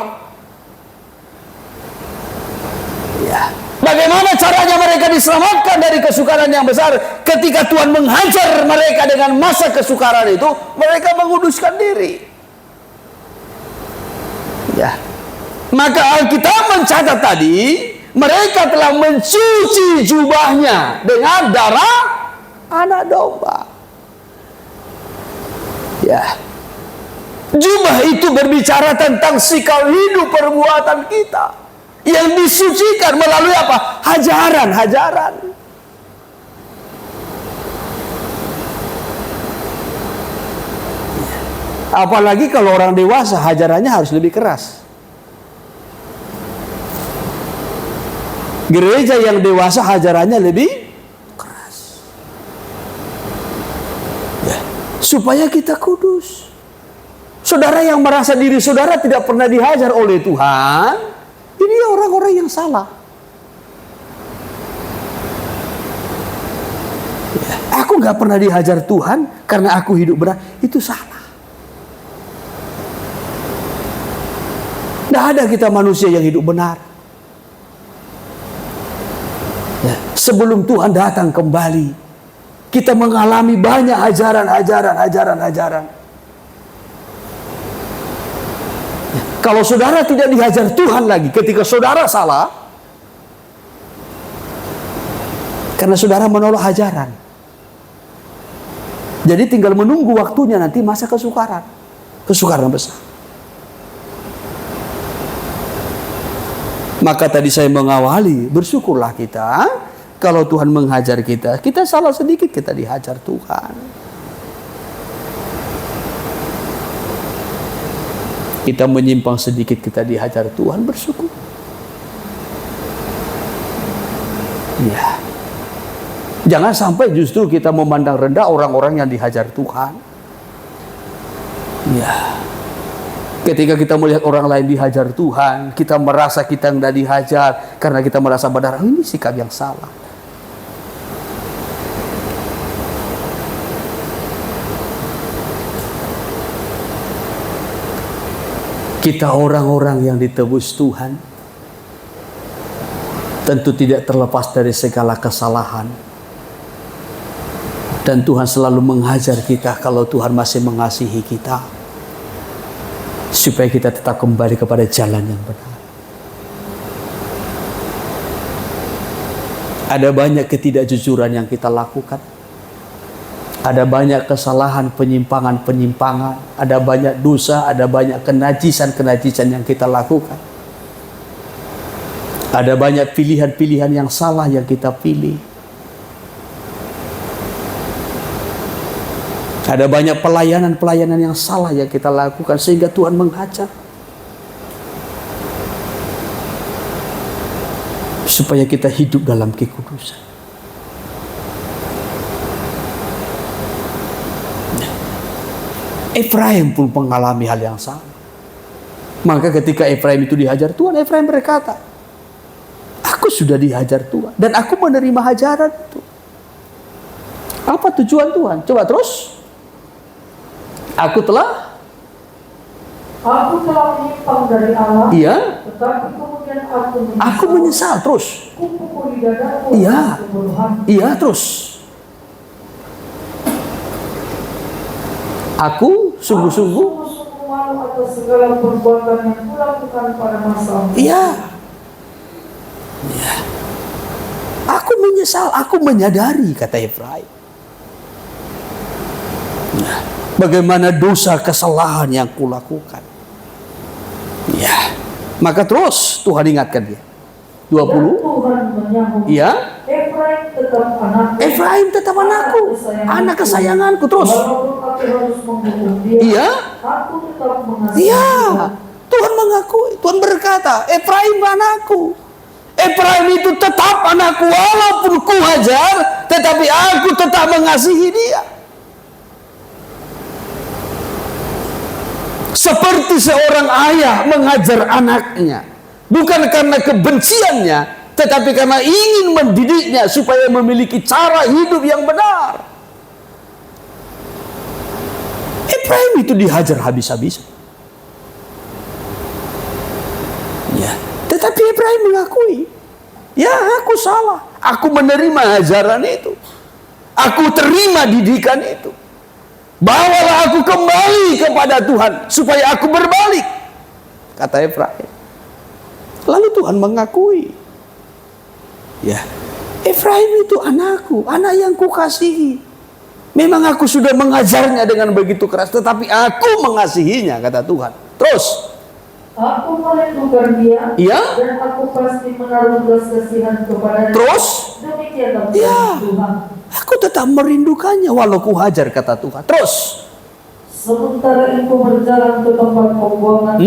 Ya. Bagaimana caranya mereka diselamatkan dari kesukaran yang besar? Ketika Tuhan menghajar mereka dengan masa kesukaran itu, mereka menguduskan diri. Ya. Maka Alkitab mencatat tadi Mereka telah mencuci jubahnya dengan darah anak domba. Ya. Jubah itu berbicara tentang sikap hidup perbuatan kita yang disucikan melalui apa? Hajaran. Apalagi kalau orang dewasa, hajarannya harus lebih keras. Gereja yang dewasa hajarannya lebih keras. Ya, supaya kita kudus. Saudara yang merasa diri saudara tidak pernah dihajar oleh Tuhan, ini orang-orang yang salah. Ya, aku gak pernah dihajar Tuhan karena aku hidup benar, itu salah. Tidak ada kita manusia yang hidup benar. Ya, sebelum Tuhan datang kembali, kita mengalami banyak ajaran. Ya, kalau saudara tidak dihajar Tuhan lagi ketika saudara salah, karena saudara menolak hajaran. Jadi tinggal menunggu waktunya nanti masa kesukaran besar. Maka tadi saya mengawali, bersyukurlah kita kalau Tuhan menghajar kita. Kita salah sedikit, kita dihajar Tuhan. Kita menyimpang sedikit, kita dihajar Tuhan, bersyukur. Ya. Jangan sampai justru kita memandang rendah orang-orang yang dihajar Tuhan. Ya. Ketika kita melihat orang lain dihajar Tuhan, kita merasa kita tidak dihajar karena kita merasa benar. Ini sikap yang salah. Kita orang-orang yang ditebus Tuhan tentu tidak terlepas dari segala kesalahan. Dan Tuhan selalu menghajar kita kalau Tuhan masih mengasihi kita, supaya kita tetap kembali kepada jalan yang benar. Ada banyak ketidakjujuran yang kita lakukan. Ada banyak kesalahan, penyimpangan. Ada banyak dosa, ada banyak kenajisan yang kita lakukan. Ada banyak pilihan-pilihan yang salah yang kita pilih. Ada banyak pelayanan yang salah yang kita lakukan sehingga Tuhan menghajar. Supaya kita hidup dalam kekudusan. Efraim pun mengalami hal yang sama. Maka ketika Efraim itu dihajar Tuhan, Efraim berkata, aku sudah dihajar Tuhan dan aku menerima hajaran itu. Apa tujuan Tuhan? Coba terus. Aku telah menyimpang dari Allah. Iya. Tetapi kemudian aku menyesal terus. Kupukul di dadaku. Iya. Iya terus. Aku sungguh-sungguh malu atas segala perbuatan yang kulakukan pada masa. Iya. Iya. Aku menyesal, aku menyadari, kata Efraim. Nah, bagaimana dosa kesalahan yang kulakukan. Ya. Maka terus Tuhan ingatkan dia. 20. Tuhan menyahut. Iya. Efraim tetap anakku. Efraim tetap anakku. Anak kesayanganku terus. Walaupun aku harus menghukum dia. Iya. Aku tetap mengasihi. Iya. Tuhan mengakui. Tuhan berkata, Efraim anakku. Efraim itu tetap anakku walaupun ku hajar, tetapi aku tetap mengasihi dia. Seperti seorang ayah mengajar anaknya, bukan karena kebenciannya, tetapi karena ingin mendidiknya supaya memiliki cara hidup yang benar. Efraim itu dihajar habis-habisan. Ya, tetapi Efraim mengakui, ya aku salah, aku menerima ajaran itu, aku terima didikan itu. Bawalah aku kembali kepada Tuhan supaya aku berbalik, kata Efraim. Lalu Tuhan mengakui, Ya, Efraim itu anakku, anak yang kukasihi. Memang aku sudah mengajarnya dengan begitu keras, tetapi aku mengasihinya, kata Tuhan. Terus, aku merindukan dia, ya, dan aku pasti menaruh belas kasihan kepadanya. terus, Demikianlah ya, Tuhan. aku tetap merindukannya walau ku hajar, kata Tuhan. Terus, sementara engkau berjalan ke tempat pembuangan,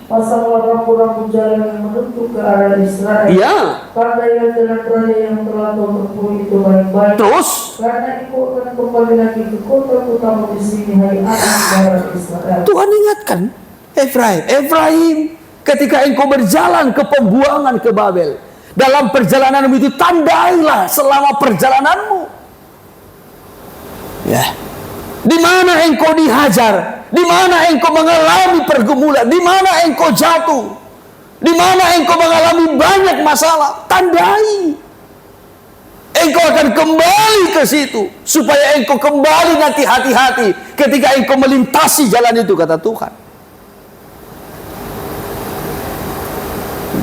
pasanglah rambu-rambu jalan yang menuju ke arah Israel. ya, Pandailah jalan raya yang telah kau tempuh itu baik-baik. terus, Karena engkau akan kembali lagi ke kota-kotamu di sini, hai anak darah Israel. Tuhan ingatkan Efraim, ketika engkau berjalan ke pembuangan ke Babel, dalam perjalananmu itu tandailah selama perjalananmu. Ya. Di mana engkau dihajar, di mana engkau mengalami pergumulan, di mana engkau jatuh, di mana engkau mengalami banyak masalah, tandai. Engkau akan kembali ke situ, supaya engkau kembali nanti hati-hati ketika engkau melintasi jalan itu, kata Tuhan.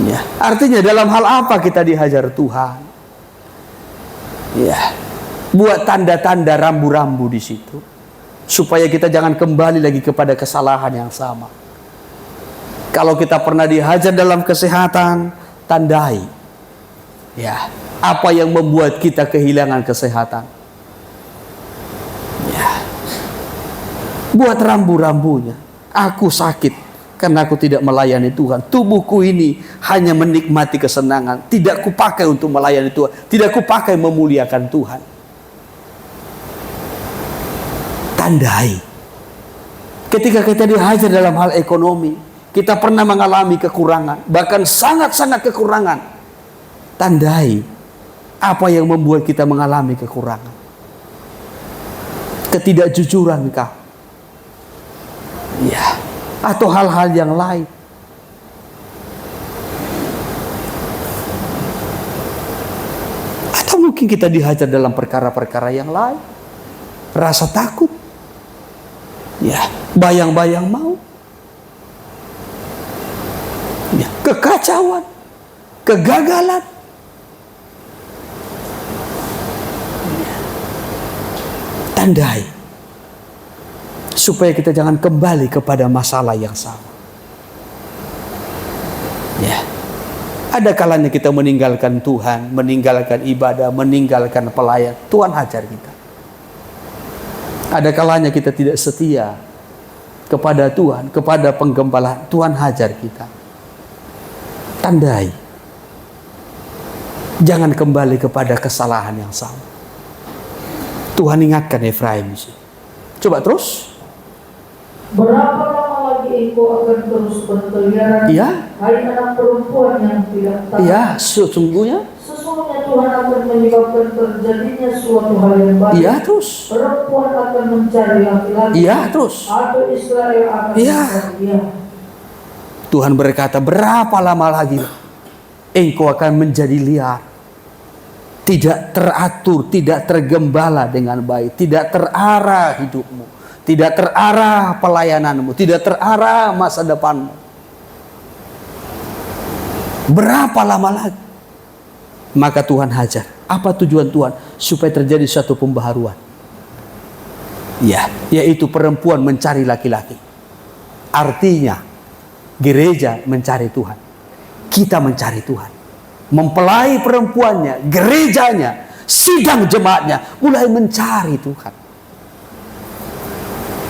Ya, artinya dalam hal apa kita dihajar Tuhan? Ya, buat tanda-tanda rambu-rambu di situ, supaya kita jangan kembali lagi kepada kesalahan yang sama. Kalau kita pernah dihajar dalam kesehatan, tandai. Ya, apa yang membuat kita kehilangan kesehatan? Ya, buat rambu-rambunya. Aku sakit karena aku tidak melayani Tuhan. Tubuhku ini hanya menikmati kesenangan, tidak kupakai untuk melayani Tuhan, tidak kupakai memuliakan Tuhan. Tandai. Ketika kita dihajar dalam hal ekonomi, kita pernah mengalami kekurangan, bahkan sangat-sangat kekurangan. Tandai apa yang membuat kita mengalami kekurangan. Ketidakjujuran kah? Ya, atau hal-hal yang lain. Atau mungkin kita dihajar dalam perkara-perkara yang lain. Rasa takut. Ya, bayang-bayang mau. Ya, kekacauan, kegagalan. Ya. Tandai supaya kita jangan kembali kepada masalah yang sama. Ya. Ada kalanya kita meninggalkan Tuhan, meninggalkan ibadah, meninggalkan pelayan. Tuhan hajar kita. Ada kalanya kita tidak setia kepada Tuhan, kepada penggembala. Tuhan hajar kita. Tandai. Jangan kembali kepada kesalahan yang sama. Tuhan ingatkan Efraim. Coba terus. Berapa lama lagi engkau akan terus berkeliaran? Ya. Hai anak perempuan yang tidak taat. Ya, sesungguhnya. Sesungguhnya Tuhan akan menyebabkan terjadinya suatu hal yang baik. Iya, terus. Perempuan akan mencari laki-laki. Iya, terus. Atau Israel akan mencari dia. Tuhan berkata, berapa lama lagi engkau akan menjadi liar, tidak teratur, tidak tergembala dengan baik, tidak terarah hidupmu, tidak terarah pelayananmu, tidak terarah masa depanmu. Berapa lama lagi? Maka Tuhan hajar. Apa tujuan Tuhan? Supaya terjadi suatu pembaharuan. Ya, yaitu perempuan mencari laki-laki. Artinya gereja mencari Tuhan, kita mencari Tuhan, mempelai perempuannya, gerejanya, sidang jemaatnya mulai mencari Tuhan.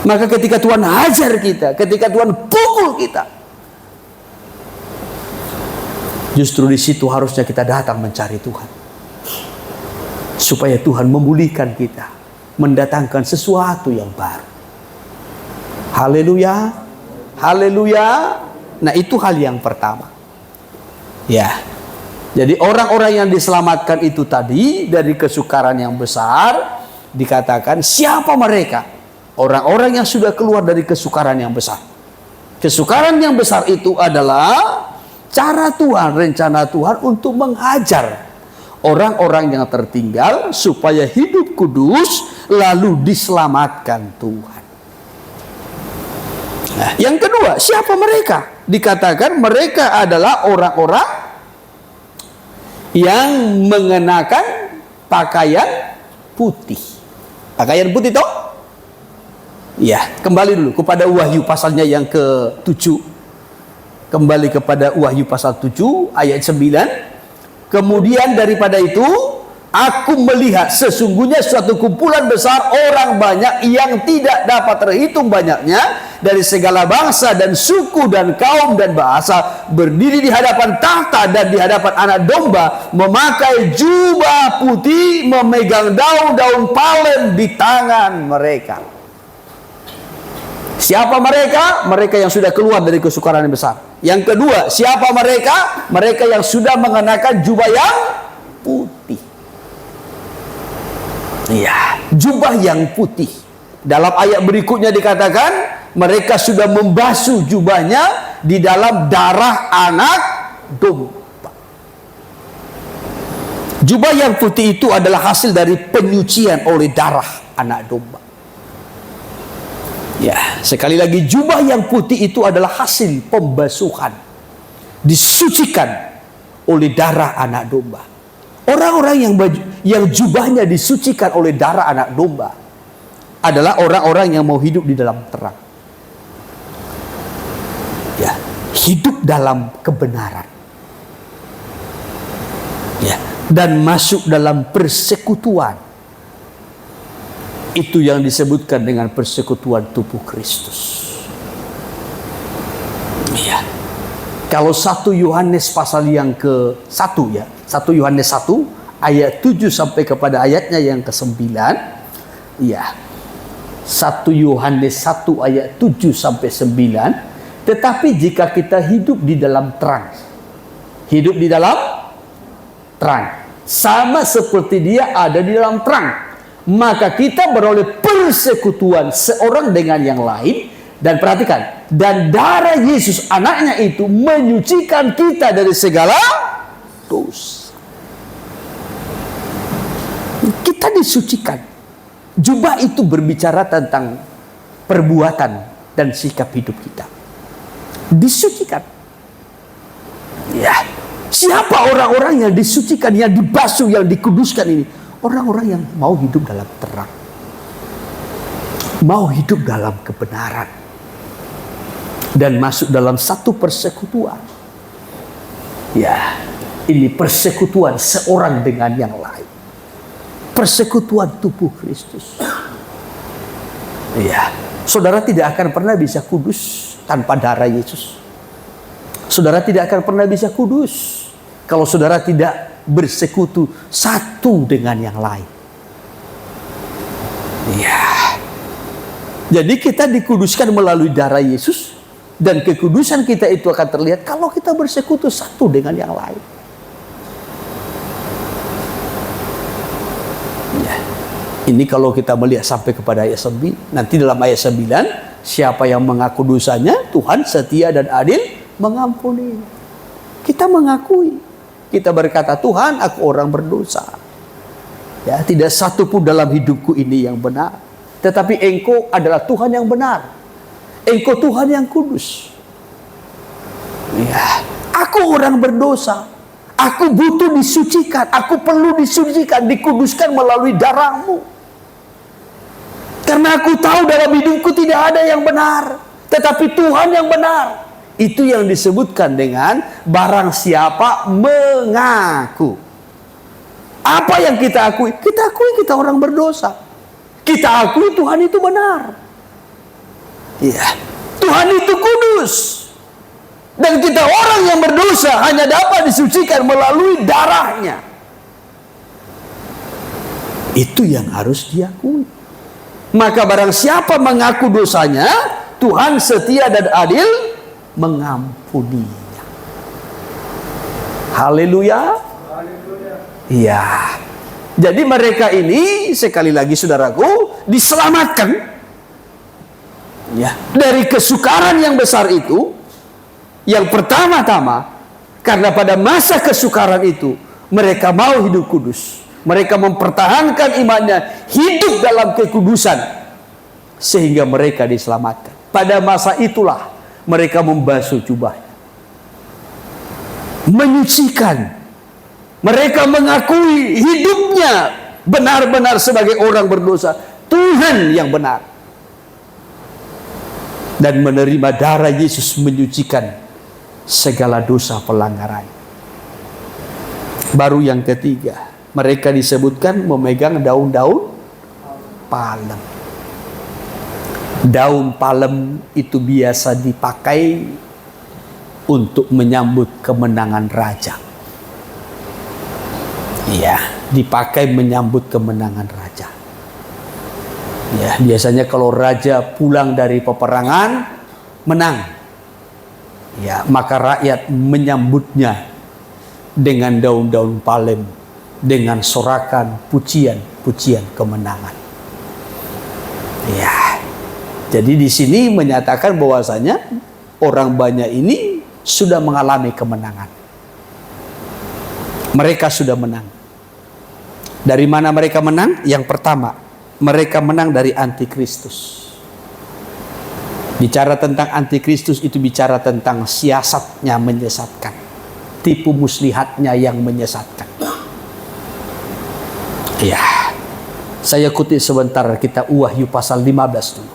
Maka ketika Tuhan hajar kita, ketika Tuhan pukul kita, justru di situ harusnya kita datang mencari Tuhan, supaya Tuhan memulihkan kita, mendatangkan sesuatu yang baru. Haleluya, haleluya. Nah, itu hal yang pertama. Ya. Jadi orang-orang yang diselamatkan itu tadi dari kesukaran yang besar, dikatakan siapa mereka? Orang-orang yang sudah keluar dari kesukaran yang besar. Kesukaran yang besar itu adalah cara Tuhan, rencana Tuhan untuk menghajar orang-orang yang tertinggal supaya hidup kudus lalu diselamatkan Tuhan. Nah, yang kedua, siapa mereka? Dikatakan mereka adalah orang-orang yang mengenakan pakaian putih. Pakaian putih toh? Ya, kembali dulu kepada Wahyu pasalnya yang ke-7. Kembali kepada Wahyu pasal 7 ayat 9. Kemudian daripada itu, aku melihat sesungguhnya suatu kumpulan besar orang banyak yang tidak dapat terhitung banyaknya, dari segala bangsa dan suku dan kaum dan bahasa, berdiri di hadapan tahta dan di hadapan Anak Domba, memakai jubah putih, memegang daun-daun palem di tangan mereka. Siapa mereka? Mereka yang sudah keluar dari kesukaran yang besar. Yang kedua, siapa mereka? Mereka yang sudah mengenakan jubah yang putih. Iya, jubah yang putih. Dalam ayat berikutnya dikatakan mereka sudah membasuh jubahnya di dalam darah Anak Domba. Jubah yang putih itu adalah hasil dari penyucian oleh darah Anak Domba. Ya, sekali lagi, jubah yang putih itu adalah hasil pembasuhan, disucikan oleh darah Anak Domba. Orang-orang yang jubahnya disucikan oleh darah Anak Domba adalah orang-orang yang mau hidup di dalam terang. Ya, hidup dalam kebenaran. Ya, dan masuk dalam persekutuan. Itu yang disebutkan dengan persekutuan tubuh Kristus. Ya. Kalau 1 Yohanes pasal yang ke-1 ya, 1 Yohanes 1 ayat 7 sampai kepada ayatnya yang ke-9. Ya. 1 Yohanes 1 ayat 7 sampai 9. Tetapi jika kita hidup di dalam terang, hidup di dalam terang, sama seperti Dia ada di dalam terang, maka kita beroleh persekutuan seorang dengan yang lain. Dan perhatikan, dan darah Yesus anaknya itu menyucikan kita dari segala dosa. Kita disucikan. Jubah itu berbicara tentang perbuatan dan sikap hidup kita. Disucikan. Ya, siapa orang-orang yang disucikan, yang dibasuh, yang dikuduskan ini? Orang-orang yang mau hidup dalam terang, mau hidup dalam kebenaran, dan masuk dalam satu persekutuan. Ya, ini persekutuan seorang dengan yang lain, persekutuan tubuh Kristus. Ya, saudara tidak akan pernah bisa kudus tanpa darah Yesus. Saudara tidak akan pernah bisa kudus kalau saudara tidak bersekutu satu dengan yang lain. Ya. Jadi kita dikuduskan melalui darah Yesus, dan kekudusan kita itu akan terlihat kalau kita bersekutu satu dengan yang lain. Ya. Ini kalau kita melihat sampai kepada ayat 9. Nanti dalam ayat 9, siapa yang mengaku dosanya, Tuhan setia dan adil mengampuni. Kita mengakui. Kita berkata, Tuhan, aku orang berdosa. Ya, tidak satu pun dalam hidupku ini yang benar. Tetapi Engkau adalah Tuhan yang benar. Engkau Tuhan yang kudus. Ya, aku orang berdosa. Aku butuh disucikan. Aku perlu disucikan, dikuduskan melalui darah-Mu. Karena aku tahu dalam hidupku tidak ada yang benar, tetapi Tuhan yang benar. Itu yang disebutkan dengan barang siapa mengaku. Apa yang kita akui? Kita akui kita orang berdosa. Kita akui Tuhan itu benar. Ya, Tuhan itu kudus. Dan kita orang yang berdosa hanya dapat disucikan melalui darahnya. Itu yang harus diakui. Maka barang siapa mengaku dosanya, Tuhan setia dan adil mengampuninya. Haleluya. Iya. Jadi mereka ini, sekali lagi saudaraku, diselamatkan ya dari kesukaran yang besar itu. Yang pertama-tama, karena pada masa kesukaran itu mereka mau hidup kudus, mereka mempertahankan imannya, hidup dalam kekudusan, sehingga mereka diselamatkan. Pada masa itulah mereka membasuh jubahnya, menyucikan Mereka mengakui hidupnya benar-benar sebagai orang berdosa. Tuhan yang benar. Dan menerima darah Yesus menyucikan segala dosa pelanggaran. Baru yang ketiga, mereka disebutkan memegang daun-daun palem. Daun palem itu biasa dipakai untuk menyambut kemenangan raja. Iya, dipakai menyambut kemenangan raja. Ya, biasanya kalau raja pulang dari peperangan menang, ya, maka rakyat menyambutnya dengan daun-daun palem, dengan sorakan pujian kemenangan. Ya, jadi di sini menyatakan bahwasanya orang banyak ini sudah mengalami kemenangan. Mereka sudah menang. Dari mana mereka menang? Yang pertama, mereka menang dari antikristus. Bicara tentang antikristus itu bicara tentang siasatnya menyesatkan, tipu muslihatnya yang menyesatkan. Ya, saya kutip sebentar kitab Wahyu pasal 15 dulu.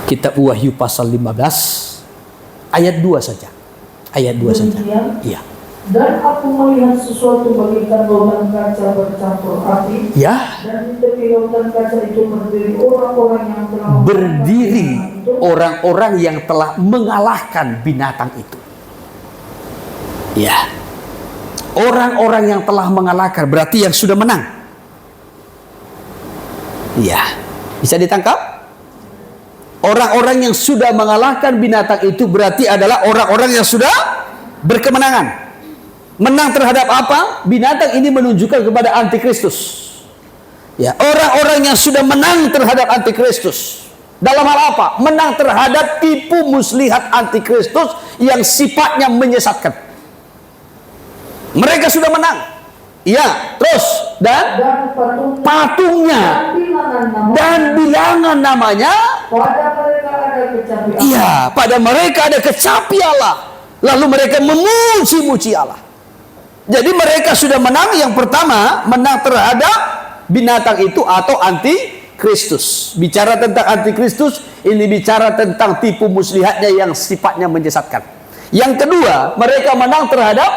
Kitab Wahyu pasal 15 ayat 2 saja. Ayat 2 saja. Iya. Dan aku melihat sesuatu bagaikan lautan kaca bercampur api. Ya. Dan di tepi lautan kaca itu berdiri orang-orang yang telah mengalahkan binatang itu. Ya. Orang-orang yang telah mengalahkan berarti yang sudah menang. Ya. Bisa ditangkap? Orang-orang yang sudah mengalahkan binatang itu berarti adalah orang-orang yang sudah berkemenangan. Menang terhadap apa? Binatang ini menunjukkan kepada antikristus. Ya, orang-orang yang sudah menang terhadap antikristus. Dalam hal apa? Menang terhadap tipu muslihat antikristus yang sifatnya menyesatkan. Mereka sudah menang. Ya, terus dan patungnya dan bilangan namanya. Pada mereka ada kecapi Allah. Iya, pada mereka ada kecapi Allah. Lalu mereka memuji-muji Allah. Jadi mereka sudah menang. Yang pertama, menang terhadap binatang itu atau antikristus. Bicara tentang antikristus, ini bicara tentang tipu muslihatnya yang sifatnya menyesatkan. Yang kedua, mereka menang terhadap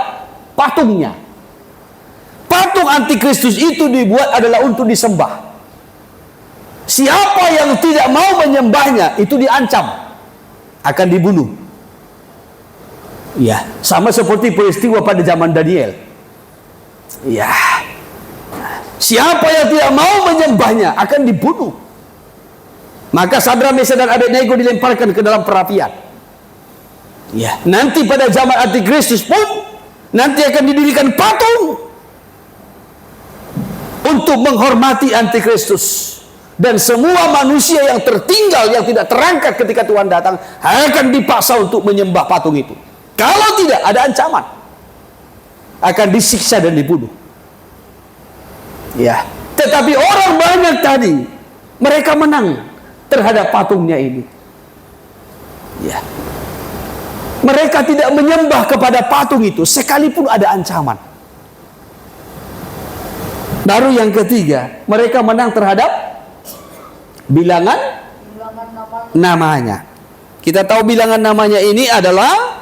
patungnya. Patung antikristus itu dibuat adalah untuk disembah. Siapa yang tidak mau menyembahnya itu diancam akan dibunuh. Ya, sama seperti peristiwa pada zaman Daniel. Ya, siapa yang tidak mau menyembahnya akan dibunuh. Maka Sadrak, Mesak dan Abednego dilemparkan ke dalam perapian. Ya, nanti pada zaman antikristus pun nanti akan didirikan patung untuk menghormati antikristus. Dan semua manusia yang tertinggal, yang tidak terangkat ketika Tuhan datang akan dipaksa untuk menyembah patung itu. Kalau tidak, ada ancaman akan disiksa dan dibunuh. Ya, tetapi orang banyak tadi mereka menang terhadap patungnya ini. Ya, mereka tidak menyembah kepada patung itu sekalipun ada ancaman. Baru yang ketiga, mereka menang terhadap bilangan namanya. Kita tahu bilangan namanya ini adalah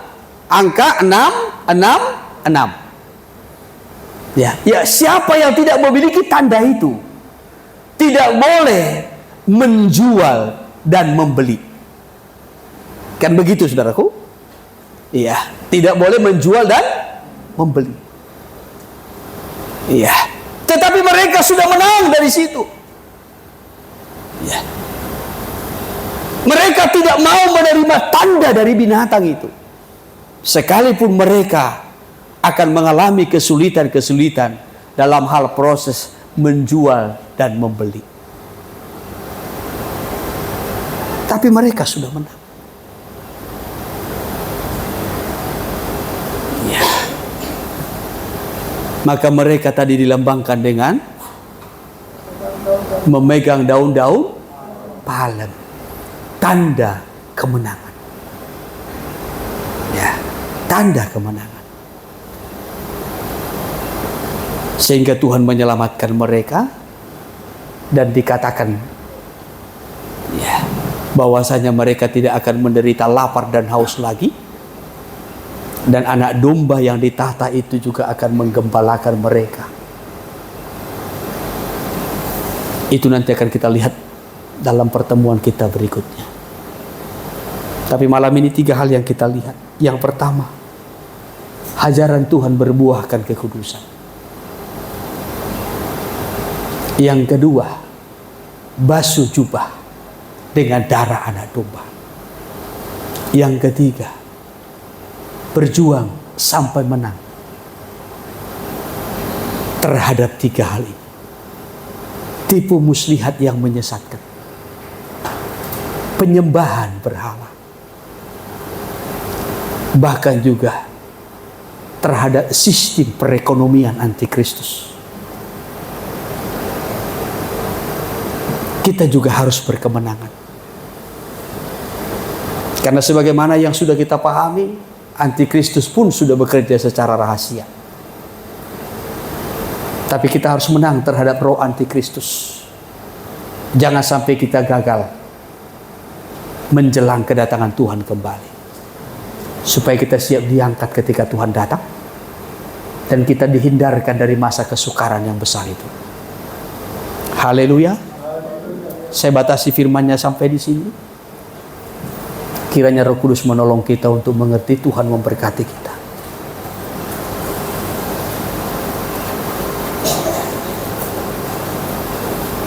angka 666. Ya, siapa yang tidak memiliki tanda itu tidak boleh menjual dan membeli. Kan begitu, saudaraku? Iya, tidak boleh menjual dan membeli. Iya. Tetapi mereka sudah menang dari situ. Ya. Mereka tidak mau menerima tanda dari binatang itu. Sekalipun mereka akan mengalami kesulitan-kesulitan dalam hal proses menjual dan membeli. Tapi mereka sudah menang. Ya. Maka mereka tadi dilambangkan dengan memegang daun-daun palem, tanda kemenangan. Ya, tanda kemenangan. Sehingga Tuhan menyelamatkan mereka dan dikatakan ya, bahwasanya mereka tidak akan menderita lapar dan haus lagi, dan anak domba yang ditahta itu juga akan menggembalakan mereka. Itu nanti akan kita lihat dalam pertemuan kita berikutnya. Tapi malam ini 3 hal yang kita lihat. Yang pertama, hajaran Tuhan berbuahkan kekudusan. Yang kedua, basuh jubah dengan darah anak domba. Yang ketiga, berjuang sampai menang terhadap 3 hal ini. Tipu muslihat yang menyesatkan, penyembahan berhala, bahkan juga terhadap sistem perekonomian antikristus. Kita juga harus berkemenangan. Karena sebagaimana yang sudah kita pahami, antikristus pun sudah bekerja secara rahasia. Tapi kita harus menang terhadap roh antikristus. Jangan sampai kita gagal menjelang kedatangan Tuhan kembali. Supaya kita siap diangkat ketika Tuhan datang, dan kita dihindarkan dari masa kesukaran yang besar itu. Haleluya. Saya batasi firman-Nya sampai di sini. Kiranya Roh Kudus menolong kita untuk mengerti. Tuhan memberkati kita.